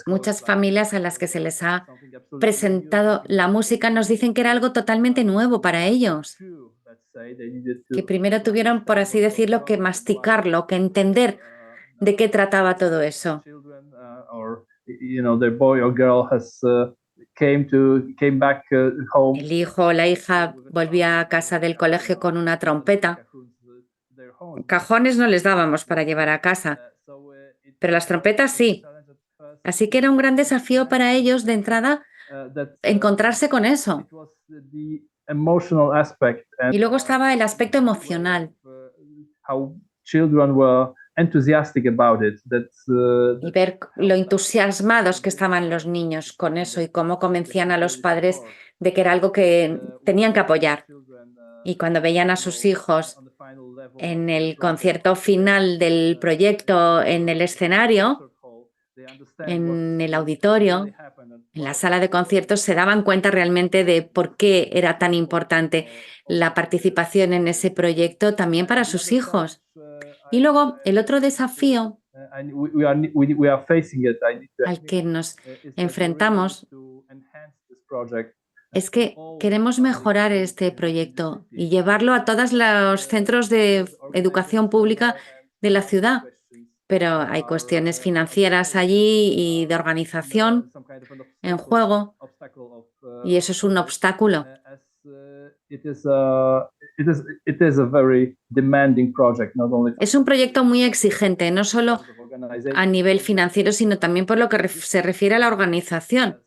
Muchas familias a las que se les ha presentado la música nos dicen que era algo totalmente nuevo para ellos, que primero tuvieron, por así decirlo, que masticarlo, que entender de qué trataba todo eso. El hijo o la hija volvía a casa del colegio con una trompeta. Cajones no les dábamos para llevar a casa, pero las trompetas sí. Así que era un gran desafío para ellos de entrada encontrarse con eso. Y luego estaba el aspecto emocional. Y ver lo entusiasmados que estaban los niños con eso y cómo convencían a los padres de que era algo que tenían que apoyar. Y cuando veían a sus hijos en el concierto final del proyecto, en el escenario, en el auditorio, en la sala de conciertos, se daban cuenta realmente de por qué era tan importante la participación en ese proyecto también para sus hijos. Y luego, el otro desafío al que nos enfrentamos es que queremos mejorar este proyecto y llevarlo a todos los centros de educación pública de la ciudad, pero hay cuestiones financieras allí y de organización en juego, y eso es un obstáculo. Es un proyecto muy exigente, no solo a nivel financiero, sino también por lo que se refiere a la organización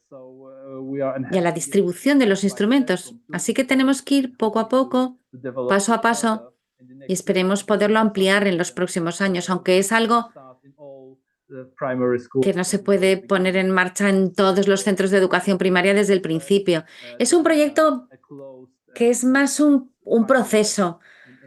y a la distribución de los instrumentos. Así que tenemos que ir poco a poco, paso a paso, y esperemos poderlo ampliar en los próximos años, aunque es algo que no se puede poner en marcha en todos los centros de educación primaria desde el principio. Es un proyecto que es más un proceso,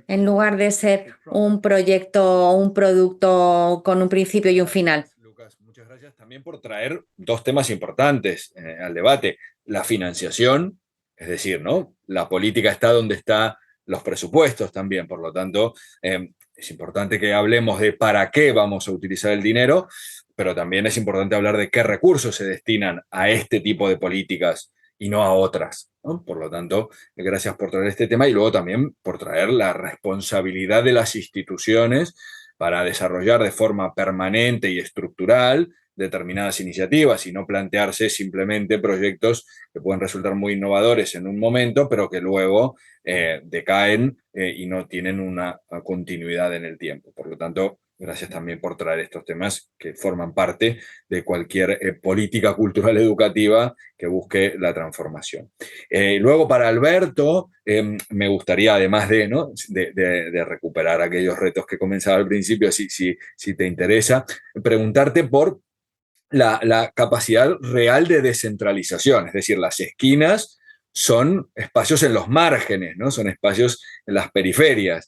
en lugar de ser un proyecto, un producto con un principio y un final. Lucas, muchas gracias también por traer dos temas importantes al debate. La financiación, es decir, ¿no? La política está donde están los presupuestos también, por lo tanto, es importante que hablemos de para qué vamos a utilizar el dinero, pero también es importante hablar de qué recursos se destinan a este tipo de políticas y no a otras, ¿no? Por lo tanto, gracias por traer este tema y luego también por traer la responsabilidad de las instituciones para desarrollar de forma permanente y estructural determinadas iniciativas y no plantearse simplemente proyectos que pueden resultar muy innovadores en un momento, pero que luego decaen y no tienen una continuidad en el tiempo. Por lo tanto, gracias también por traer estos temas que forman parte de cualquier política cultural educativa que busque la transformación. Luego, para Alberto, me gustaría, además de, ¿no? de recuperar aquellos retos que comenzaba al principio, si te interesa, preguntarte por la capacidad real de descentralización, es decir, las esquinas son espacios en los márgenes, ¿no? Son espacios en las periferias.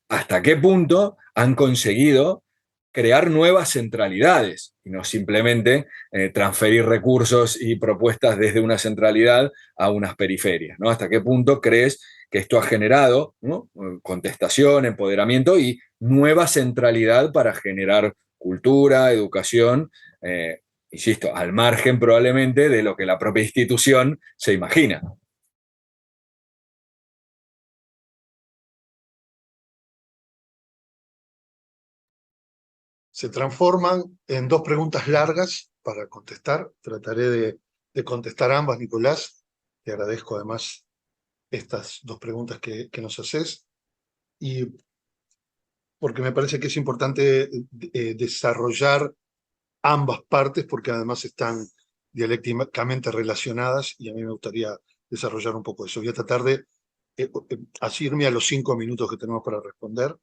¿Hasta qué punto han conseguido crear nuevas centralidades y no simplemente transferir recursos y propuestas desde una centralidad a unas periferias, ¿no? ¿Hasta qué punto crees que esto ha generado, ¿no? contestación, empoderamiento y nueva centralidad para generar cultura, educación, insisto, al margen probablemente de lo que la propia institución se imagina? Se transforman en dos preguntas largas para contestar. Trataré de contestar ambas, Nicolás. Te agradezco además estas dos preguntas que nos haces. Y porque me parece que es importante desarrollar ambas partes, porque además están dialécticamente relacionadas y a mí me gustaría desarrollar un poco eso. Voy a tratar de asirme a los 5 minutos que tenemos para responder.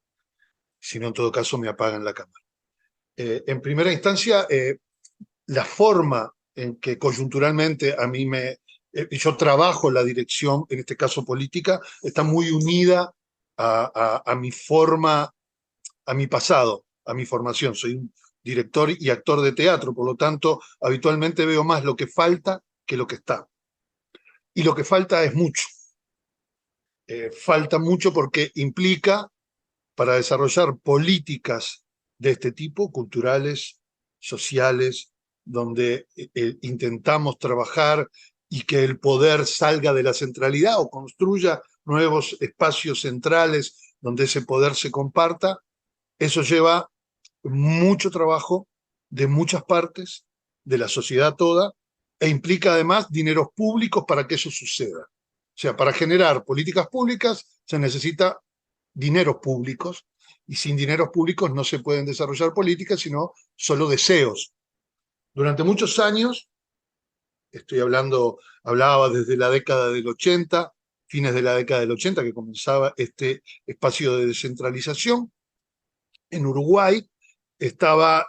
Si no, en todo caso, me apagan la cámara. En primera instancia, la forma en que coyunturalmente a mí yo trabajo la dirección, en este caso política, está muy unida a mi forma, a mi pasado, a mi formación. Soy un director y actor de teatro, por lo tanto, habitualmente veo más lo que falta que lo que está. Y lo que falta es mucho. Falta mucho porque implica, para desarrollar políticas de este tipo, culturales, sociales, donde intentamos trabajar y que el poder salga de la centralidad o construya nuevos espacios centrales donde ese poder se comparta. Eso lleva mucho trabajo de muchas partes, de la sociedad toda, e implica además dineros públicos para que eso suceda. O sea, para generar políticas públicas se necesita dineros públicos, y sin dineros públicos no se pueden desarrollar políticas, sino solo deseos. Durante muchos años, hablaba desde la década del 80, fines de la década del 80, que comenzaba este espacio de descentralización. En Uruguay estaba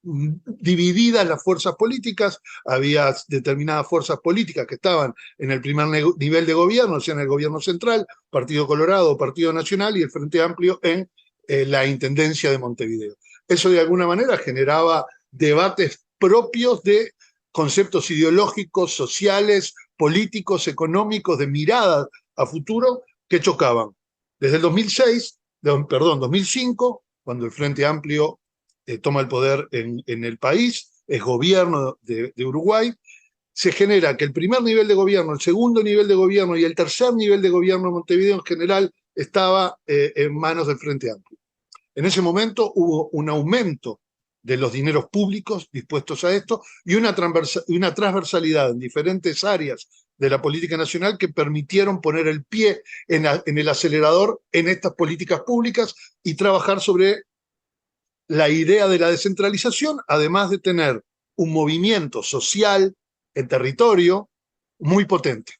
divididas las fuerzas políticas, había determinadas fuerzas políticas que estaban en el primer nivel de gobierno, o sea, en el gobierno central, Partido Colorado, Partido Nacional, y el Frente Amplio en la Intendencia de Montevideo. Eso de alguna manera generaba debates propios de conceptos ideológicos, sociales, políticos, económicos, de mirada a futuro que chocaban. Desde el 2005, cuando el Frente Amplio toma el poder en el país, es gobierno de Uruguay, se genera que el primer nivel de gobierno, el segundo nivel de gobierno y el tercer nivel de gobierno de Montevideo en general estaba en manos del Frente Amplio. En ese momento hubo un aumento de los dineros públicos dispuestos a esto y una transversalidad en diferentes áreas de la política nacional que permitieron poner el pie en el acelerador en estas políticas públicas y trabajar sobre la idea de la descentralización, además de tener un movimiento social en territorio muy potente,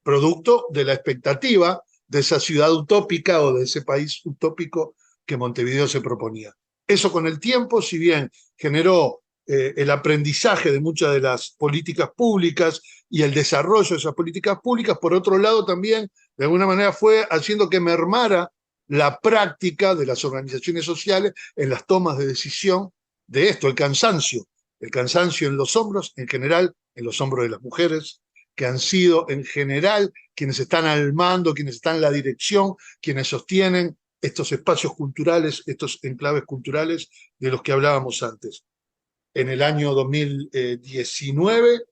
producto de la expectativa de esa ciudad utópica o de ese país utópico que Montevideo se proponía. Eso con el tiempo, si bien generó el aprendizaje de muchas de las políticas públicas y el desarrollo de esas políticas públicas, por otro lado también, de alguna manera, fue haciendo que mermara la práctica de las organizaciones sociales en las tomas de decisión de esto, el cansancio en los hombros, en general, en los hombros de las mujeres, que han sido en general quienes están al mando, quienes están en la dirección, quienes sostienen estos espacios culturales, estos enclaves culturales de los que hablábamos antes. En el año 2019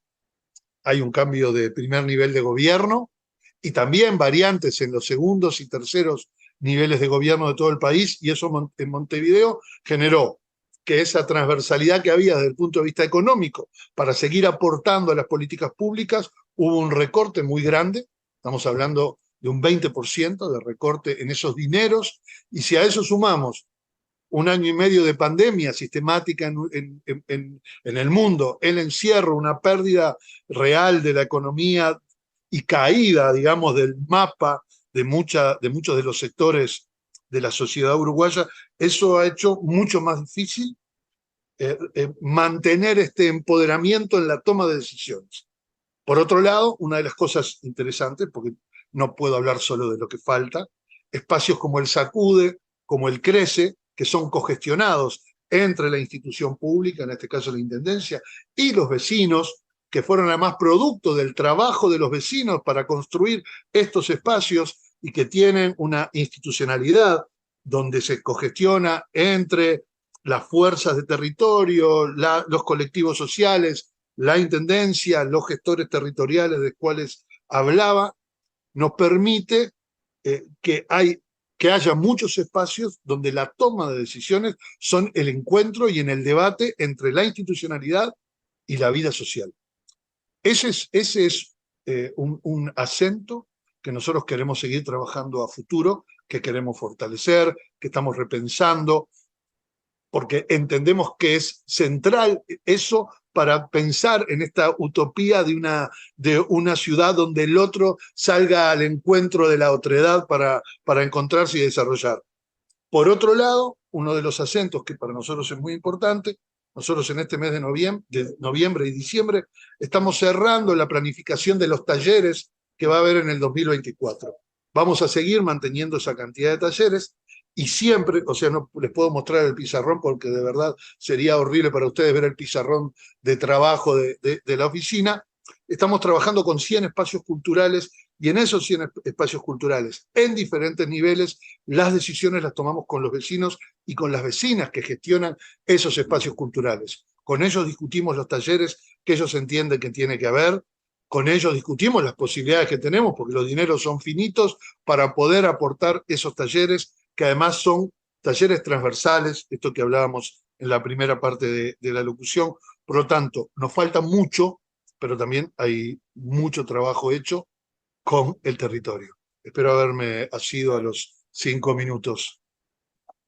hay un cambio de primer nivel de gobierno y también variantes en los segundos y terceros niveles de gobierno de todo el país, y eso en Montevideo generó que esa transversalidad que había desde el punto de vista económico para seguir aportando a las políticas públicas, hubo un recorte muy grande, estamos hablando de un 20% de recorte en esos dineros, y si a eso sumamos un año y medio de pandemia sistemática en el mundo, el encierro, una pérdida real de la economía y caída, digamos, del mapa de muchos de los sectores de la sociedad uruguaya, eso ha hecho mucho más difícil mantener este empoderamiento en la toma de decisiones. Por otro lado, una de las cosas interesantes, porque no puedo hablar solo de lo que falta, espacios como el SACUDE, como el CRECE, que son cogestionados entre la institución pública, en este caso la Intendencia, y los vecinos, que fueron además producto del trabajo de los vecinos para construir estos espacios y que tienen una institucionalidad donde se cogestiona entre las fuerzas de territorio, los colectivos sociales, la Intendencia, los gestores territoriales de los cuales hablaba, nos permite que haya muchos espacios donde la toma de decisiones son el encuentro y en el debate entre la institucionalidad y la vida social. Ese es un acento que nosotros queremos seguir trabajando a futuro, que queremos fortalecer, que estamos repensando, porque entendemos que es central eso para pensar en esta utopía de una ciudad donde el otro salga al encuentro de la otredad para encontrarse y desarrollar. Por otro lado, uno de los acentos que para nosotros es muy importante, nosotros en este mes de noviembre y diciembre estamos cerrando la planificación de los talleres que va a haber en el 2024. Vamos a seguir manteniendo esa cantidad de talleres y siempre, o sea, no les puedo mostrar el pizarrón porque de verdad sería horrible para ustedes ver el pizarrón de trabajo de la oficina. Estamos trabajando con 100 espacios culturales y en esos 100 espacios culturales, en diferentes niveles, las decisiones las tomamos con los vecinos y con las vecinas que gestionan esos espacios culturales. Con ellos discutimos los talleres que ellos entienden que tiene que haber, con ellos discutimos las posibilidades que tenemos, porque los dineros son finitos, para poder aportar esos talleres, que además son talleres transversales, esto que hablábamos en la primera parte de la locución. Por lo tanto, nos falta mucho, pero también hay mucho trabajo hecho con el territorio. Espero haberme asido a los 5 minutos.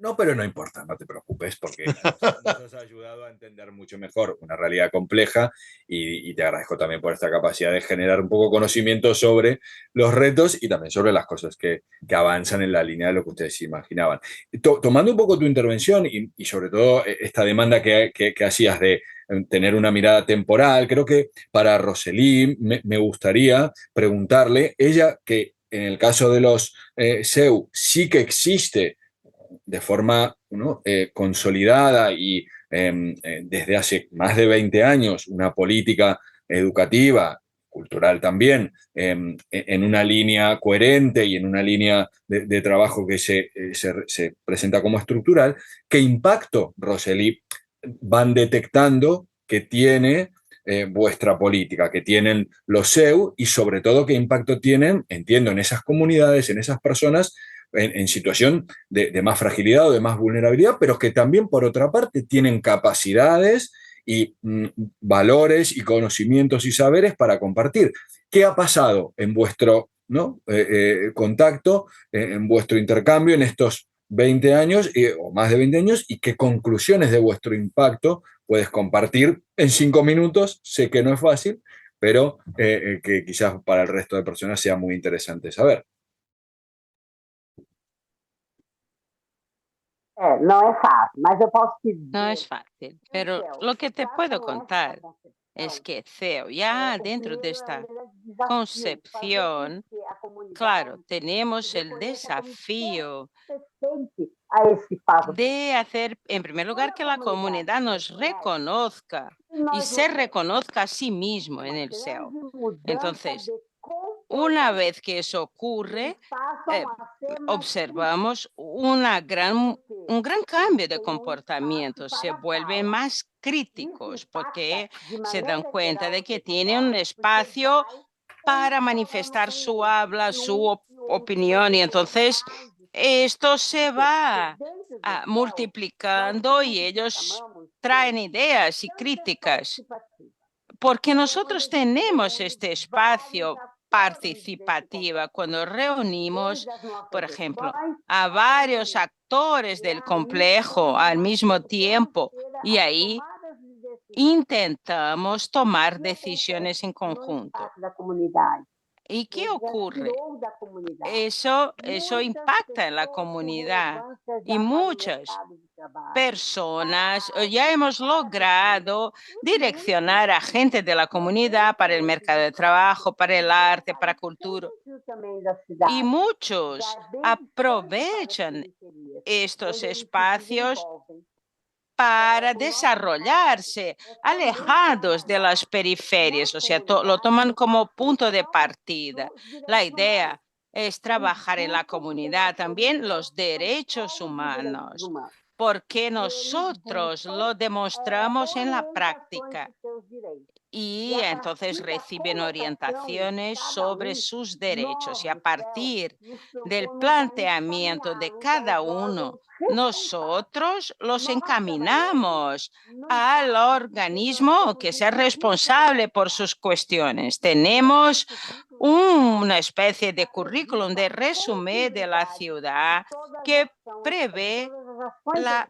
No, pero no importa, no te preocupes, porque nos has ayudado a entender mucho mejor una realidad compleja y te agradezco también por esta capacidad de generar un poco conocimiento sobre los retos y también sobre las cosas que avanzan en la línea de lo que ustedes se imaginaban. Tomando un poco tu intervención y sobre todo esta demanda que hacías de tener una mirada temporal, creo que para Rosely me gustaría preguntarle, ella que en el caso de los SEU sí que existe de forma consolidada y desde hace más de 20 años una política educativa, cultural también, en una línea coherente y en una línea de trabajo que se presenta como estructural. ¿Qué impacto, Rosely, van detectando que tiene vuestra política, que tienen los CEU y sobre todo qué impacto tienen, entiendo, en esas comunidades, en esas personas en situación de más fragilidad o de más vulnerabilidad, pero que también, por otra parte, tienen capacidades y valores y conocimientos y saberes para compartir. ¿Qué ha pasado en vuestro contacto, en vuestro intercambio en estos 20 años o más de 20 años y qué conclusiones de vuestro impacto puedes compartir en 5 minutos? Sé que no es fácil, pero que quizás para el resto de personas sea muy interesante saber. No es fácil, pero lo que te puedo contar es que CEO, ya dentro de esta concepción, claro, tenemos el desafío de hacer, en primer lugar, que la comunidad nos reconozca y se reconozca a sí mismo en el CEO. Entonces, una vez que eso ocurre, observamos un gran cambio de comportamiento. Se vuelven más críticos porque se dan cuenta de que tienen un espacio para manifestar su habla, su opinión, y entonces esto se va multiplicando y ellos traen ideas y críticas, porque nosotros tenemos este espacio participativo cuando reunimos, por ejemplo, a varios actores del complejo al mismo tiempo y ahí intentamos tomar decisiones en conjunto. ¿Y qué ocurre? Eso impacta en la comunidad y muchas personas ya hemos logrado direccionar a gente de la comunidad para el mercado de trabajo, para el arte, para cultura. Y muchos aprovechan estos espacios para desarrollarse alejados de las periferias, o sea, lo toman como punto de partida. La idea es trabajar en la comunidad, también los derechos humanos, porque nosotros lo demostramos en la práctica y entonces reciben orientaciones sobre sus derechos y a partir del planteamiento de cada uno, nosotros los encaminamos al organismo que sea responsable por sus cuestiones. Tenemos una especie de currículum de resumen de la ciudad que prevé la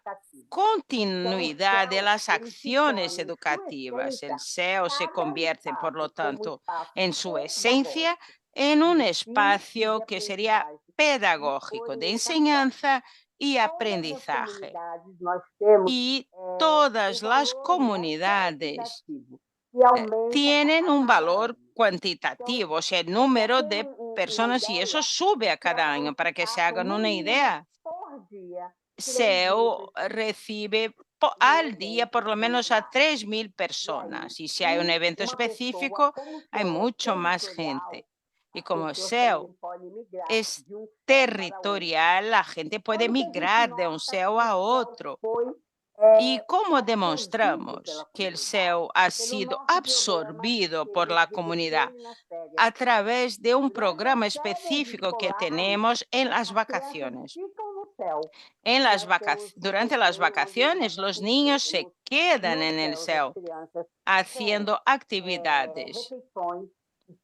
continuidad de las acciones educativas. El CEO se convierte, por lo tanto, en su esencia, en un espacio que sería pedagógico de enseñanza y aprendizaje. Y todas las comunidades tienen un valor cuantitativo, o sea, el número de personas, y eso sube a cada año. Para que se hagan una idea, CEO recibe al día por lo menos a 3.000 personas y si hay un evento específico hay mucho más gente. Y como CEO es territorial, la gente puede migrar de un CEO a otro. ¿Y cómo demostramos que el CEO ha sido absorbido por la comunidad? A través de un programa específico que tenemos en las vacaciones. Durante las vacaciones, los niños se quedan en el CEO haciendo actividades.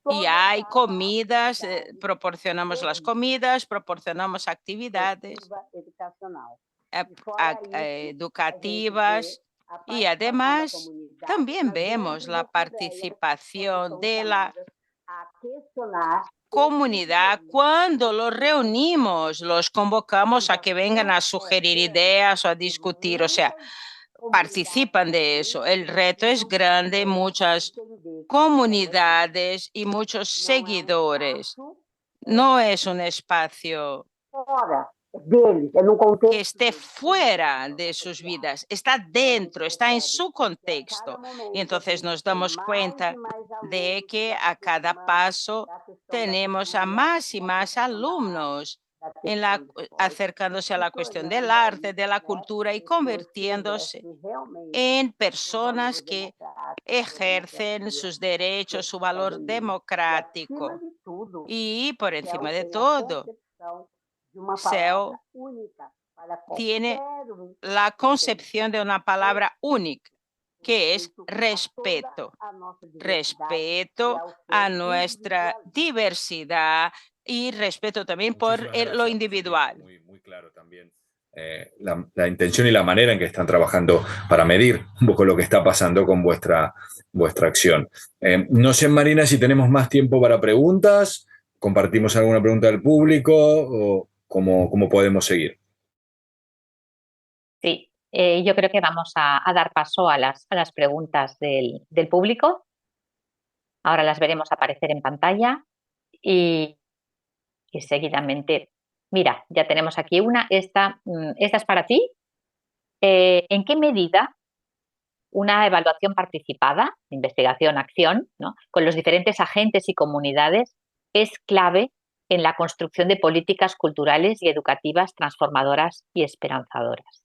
Y hay comidas, proporcionamos las comidas, proporcionamos actividades educativas y además también vemos la participación de la comunidad cuando los reunimos, los convocamos a que vengan a sugerir ideas o a discutir, o sea, participan de eso. El reto es grande, muchas comunidades y muchos seguidores. No es un espacio que esté fuera de sus vidas, está dentro, está en su contexto. Y entonces nos damos cuenta de que a cada paso tenemos a más y más alumnos acercándose a la cuestión del arte, de la cultura y convirtiéndose en personas que ejercen sus derechos, su valor democrático. Y por encima de todo, CEU tiene la concepción de una palabra única, que es respeto. Respeto a nuestra diversidad y respeto también por lo individual. Muy claro también la intención y la manera en que están trabajando para medir un poco lo que está pasando con vuestra acción. No sé, Marina, si tenemos más tiempo para preguntas, compartimos alguna pregunta del público o cómo podemos seguir. Sí, yo creo que vamos a dar paso a las preguntas del público. Ahora las veremos aparecer en pantalla y seguidamente, mira, ya tenemos aquí una. Esta es para ti. ¿En qué medida una evaluación participada, investigación, acción, ¿no?, con los diferentes agentes y comunidades es clave en la construcción de políticas culturales y educativas transformadoras y esperanzadoras?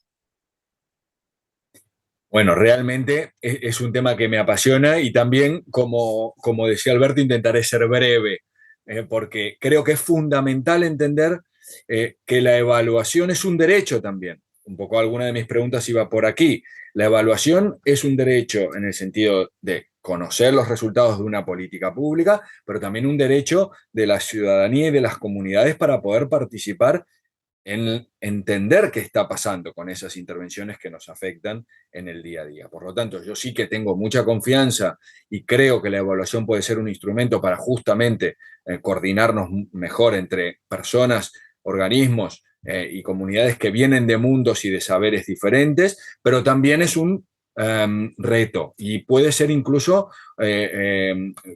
Bueno, realmente es un tema que me apasiona y también, como decía Alberto, intentaré ser breve, porque creo que es fundamental entender que la evaluación es un derecho también. Un poco alguna de mis preguntas iba por aquí. La evaluación es un derecho en el sentido de conocer los resultados de una política pública, pero también un derecho de la ciudadanía y de las comunidades para poder participar en entender qué está pasando con esas intervenciones que nos afectan en el día a día. Por lo tanto, yo sí que tengo mucha confianza y creo que la evaluación puede ser un instrumento para justamente coordinarnos mejor entre personas, organismos y comunidades que vienen de mundos y de saberes diferentes, pero también es un reto y puede ser incluso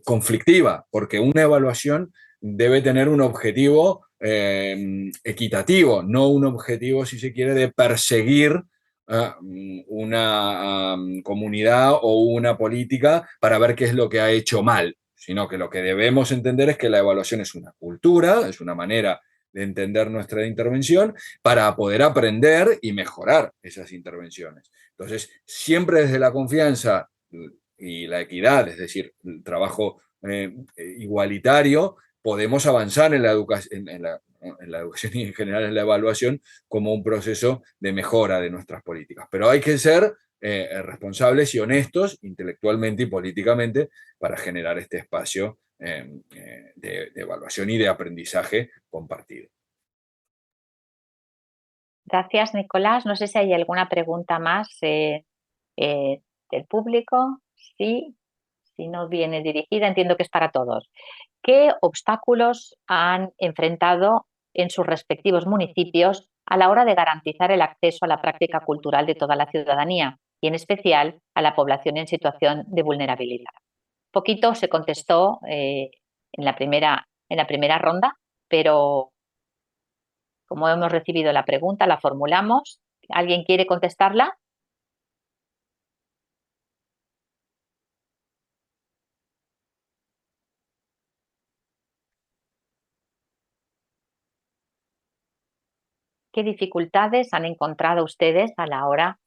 conflictiva, porque una evaluación debe tener un objetivo equitativo, no un objetivo, si se quiere, de perseguir una comunidad o una política para ver qué es lo que ha hecho mal, sino que lo que debemos entender es que la evaluación es una cultura, es una manera de entender nuestra intervención para poder aprender y mejorar esas intervenciones. Entonces, siempre desde la confianza y la equidad, es decir, el trabajo igualitario, podemos avanzar en la educación, en la educación y en general en la evaluación como un proceso de mejora de nuestras políticas. Pero hay que ser responsables y honestos intelectualmente y políticamente para generar este espacio de evaluación y de aprendizaje compartido. Gracias, Nicolás. No sé si hay alguna pregunta más del público. Sí, si no viene dirigida, entiendo que es para todos. ¿Qué obstáculos han enfrentado en sus respectivos municipios a la hora de garantizar el acceso a la práctica cultural de toda la ciudadanía y en especial a la población en situación de vulnerabilidad? Poquito se contestó en la primera ronda, pero como hemos recibido la pregunta, la formulamos. ¿Alguien quiere contestarla? ¿Qué dificultades han encontrado ustedes a la hora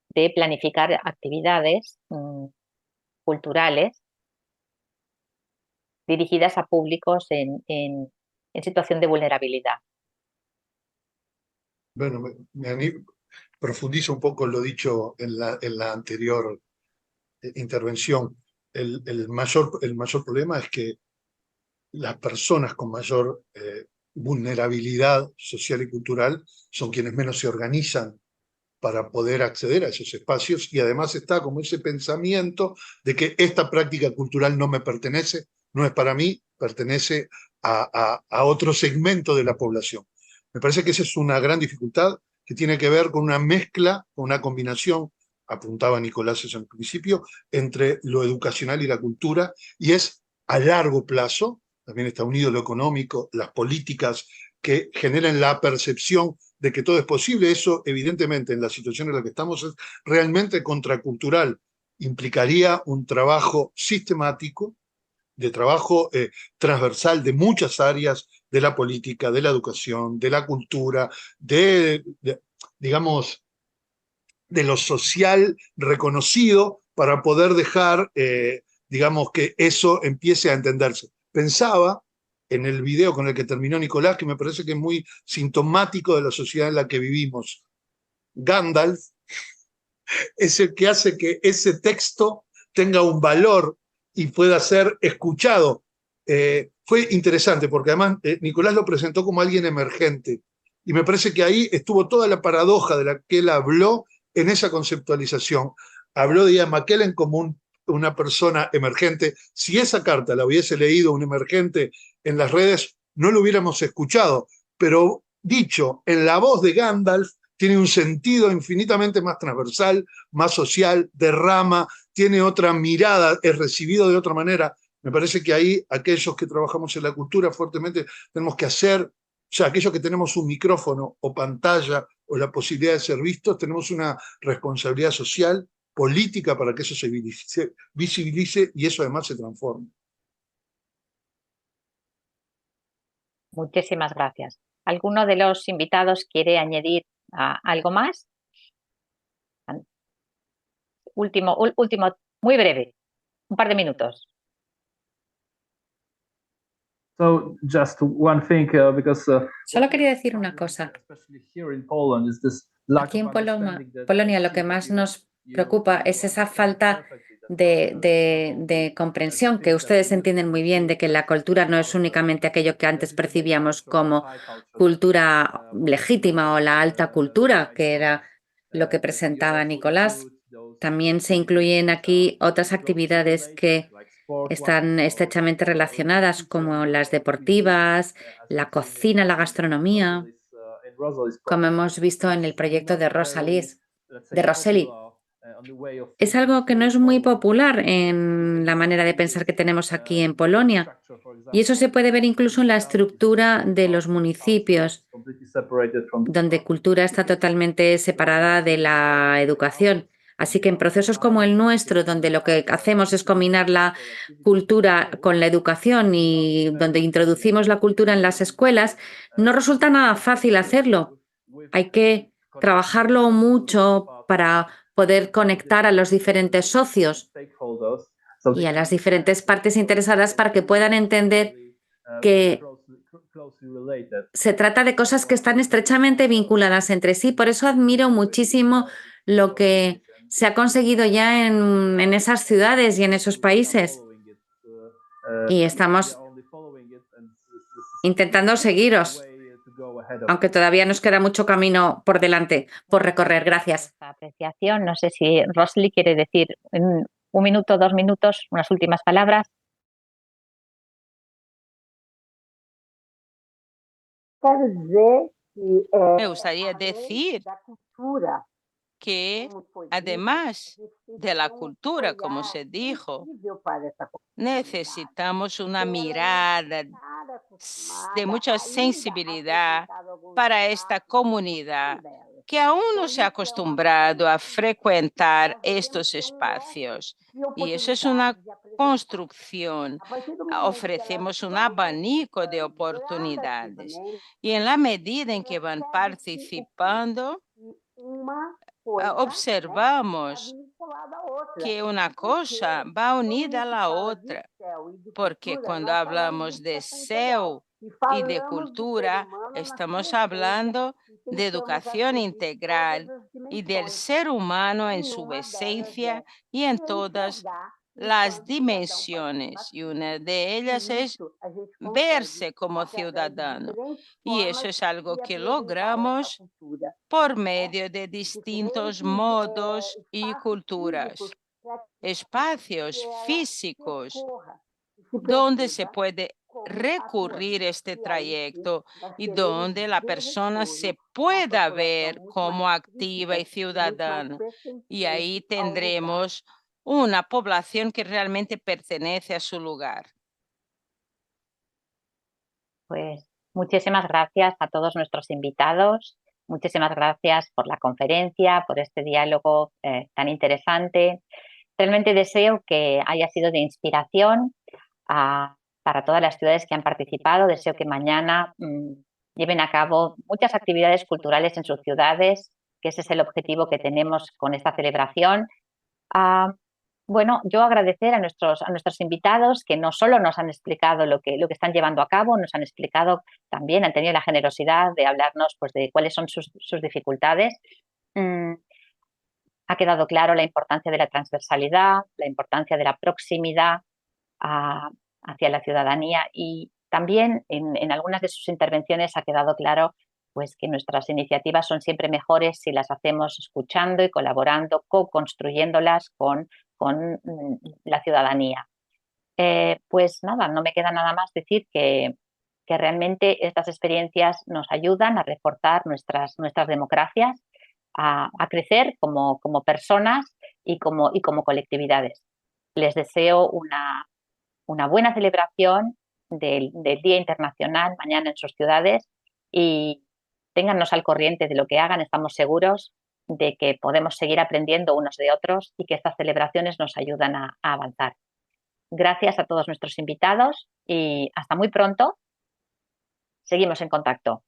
de planificar actividades culturales dirigidas a públicos en situación de vulnerabilidad? Bueno, profundizo un poco lo dicho en la anterior intervención. El mayor problema es que las personas con mayor vulnerabilidad social y cultural son quienes menos se organizan para poder acceder a esos espacios, y además está como ese pensamiento de que esta práctica cultural no me pertenece, no es para mí, pertenece a otro segmento de la población. Me parece que esa es una gran dificultad que tiene que ver con una mezcla, con una combinación, apuntaba Nicolás en el principio, entre lo educacional y la cultura, y es a largo plazo. También está unido lo económico, las políticas que generan la percepción de que todo es posible. Eso, evidentemente, en la situación en la que estamos es realmente contracultural. Implicaría un trabajo sistemático, de trabajo transversal de muchas áreas de la política, de la educación, de la cultura, digamos, de lo social reconocido, para poder dejar, digamos, que eso empiece a entenderse. Pensaba en el video con el que terminó Nicolás, que me parece que es muy sintomático de la sociedad en la que vivimos. Gandalf es el que hace que ese texto tenga un valor y pueda ser escuchado. Fue interesante porque además Nicolás lo presentó como alguien emergente y me parece que ahí estuvo toda la paradoja de la que él habló en esa conceptualización. Habló de Ian McKellen como una persona emergente. Si esa carta la hubiese leído un emergente en las redes, no lo hubiéramos escuchado, pero dicho en la voz de Gandalf, tiene un sentido infinitamente más transversal, más social, derrama, tiene otra mirada, es recibido de otra manera. Me parece que ahí aquellos que trabajamos en la cultura fuertemente tenemos que hacer, o sea, aquellos que tenemos un micrófono o pantalla o la posibilidad de ser vistos, tenemos una responsabilidad social, política para que eso se visibilice y eso además se transforme. Muchísimas gracias. ¿Alguno de los invitados quiere añadir algo más? Último, muy breve, un par de minutos. So just one thing, because Solo quería decir una cosa. especially here in Poland, is this lack Aquí en of understanding that Polonia lo que más nos preocupa es esa falta de comprensión, que ustedes entienden muy bien de que la cultura no es únicamente aquello que antes percibíamos como cultura legítima o la alta cultura, que era lo que presentaba Nicolás. También se incluyen aquí otras actividades que están estrechamente relacionadas, como las deportivas, la cocina, la gastronomía, como hemos visto en el proyecto de Roseli. Es algo que no es muy popular en la manera de pensar que tenemos aquí en Polonia, y eso se puede ver incluso en la estructura de los municipios, donde cultura está totalmente separada de la educación. Así que en procesos como el nuestro, donde lo que hacemos es combinar la cultura con la educación y donde introducimos la cultura en las escuelas, no resulta nada fácil hacerlo. Hay que trabajarlo mucho para poder conectar a los diferentes socios y a las diferentes partes interesadas para que puedan entender que se trata de cosas que están estrechamente vinculadas entre sí. Por eso admiro muchísimo lo que se ha conseguido ya en esas ciudades y en esos países. Y estamos intentando seguiros, aunque todavía nos queda mucho camino por delante, por recorrer. Gracias. Apreciación. No sé si Rosely quiere decir en 1 minuto, 2 minutos, unas últimas palabras. Me gustaría decir que además de la cultura, como se dijo, necesitamos una mirada de mucha sensibilidad para esta comunidad que aún no se ha acostumbrado a frecuentar estos espacios. Y eso es una construcción. Ofrecemos un abanico de oportunidades. Y en la medida en que van participando, observamos que una cosa va unida a la otra, porque cuando hablamos de SEO y de cultura, estamos hablando de educación integral y del ser humano en su esencia y en todas las dimensiones. Y una de ellas es verse como ciudadano. Y eso es algo que logramos por medio de distintos modos y culturas, espacios físicos donde se puede recurrir este trayecto y donde la persona se pueda ver como activa y ciudadana. Y ahí tendremos una población que realmente pertenece a su lugar. Pues muchísimas gracias a todos nuestros invitados. Muchísimas gracias por la conferencia, por este diálogo tan interesante. Realmente deseo que haya sido de inspiración para todas las ciudades que han participado. Deseo que mañana lleven a cabo muchas actividades culturales en sus ciudades, que ese es el objetivo que tenemos con esta celebración. Bueno, yo agradecer a nuestros invitados que no solo nos han explicado lo que están llevando a cabo, nos han explicado también, han tenido la generosidad de hablarnos pues, de cuáles son sus dificultades. Ha quedado claro la importancia de la transversalidad, la importancia de la proximidad hacia la ciudadanía y también en algunas de sus intervenciones ha quedado claro pues, que nuestras iniciativas son siempre mejores si las hacemos escuchando y colaborando, co-construyéndolas con la ciudadanía. Pues nada, no me queda nada más decir que realmente estas experiencias nos ayudan a reforzar nuestras democracias, a crecer como personas y como colectividades. Les deseo una buena celebración del Día Internacional mañana en sus ciudades y téngannos al corriente de lo que hagan. Estamos seguros de que podemos seguir aprendiendo unos de otros y que estas celebraciones nos ayudan a avanzar. Gracias a todos nuestros invitados y hasta muy pronto. Seguimos en contacto.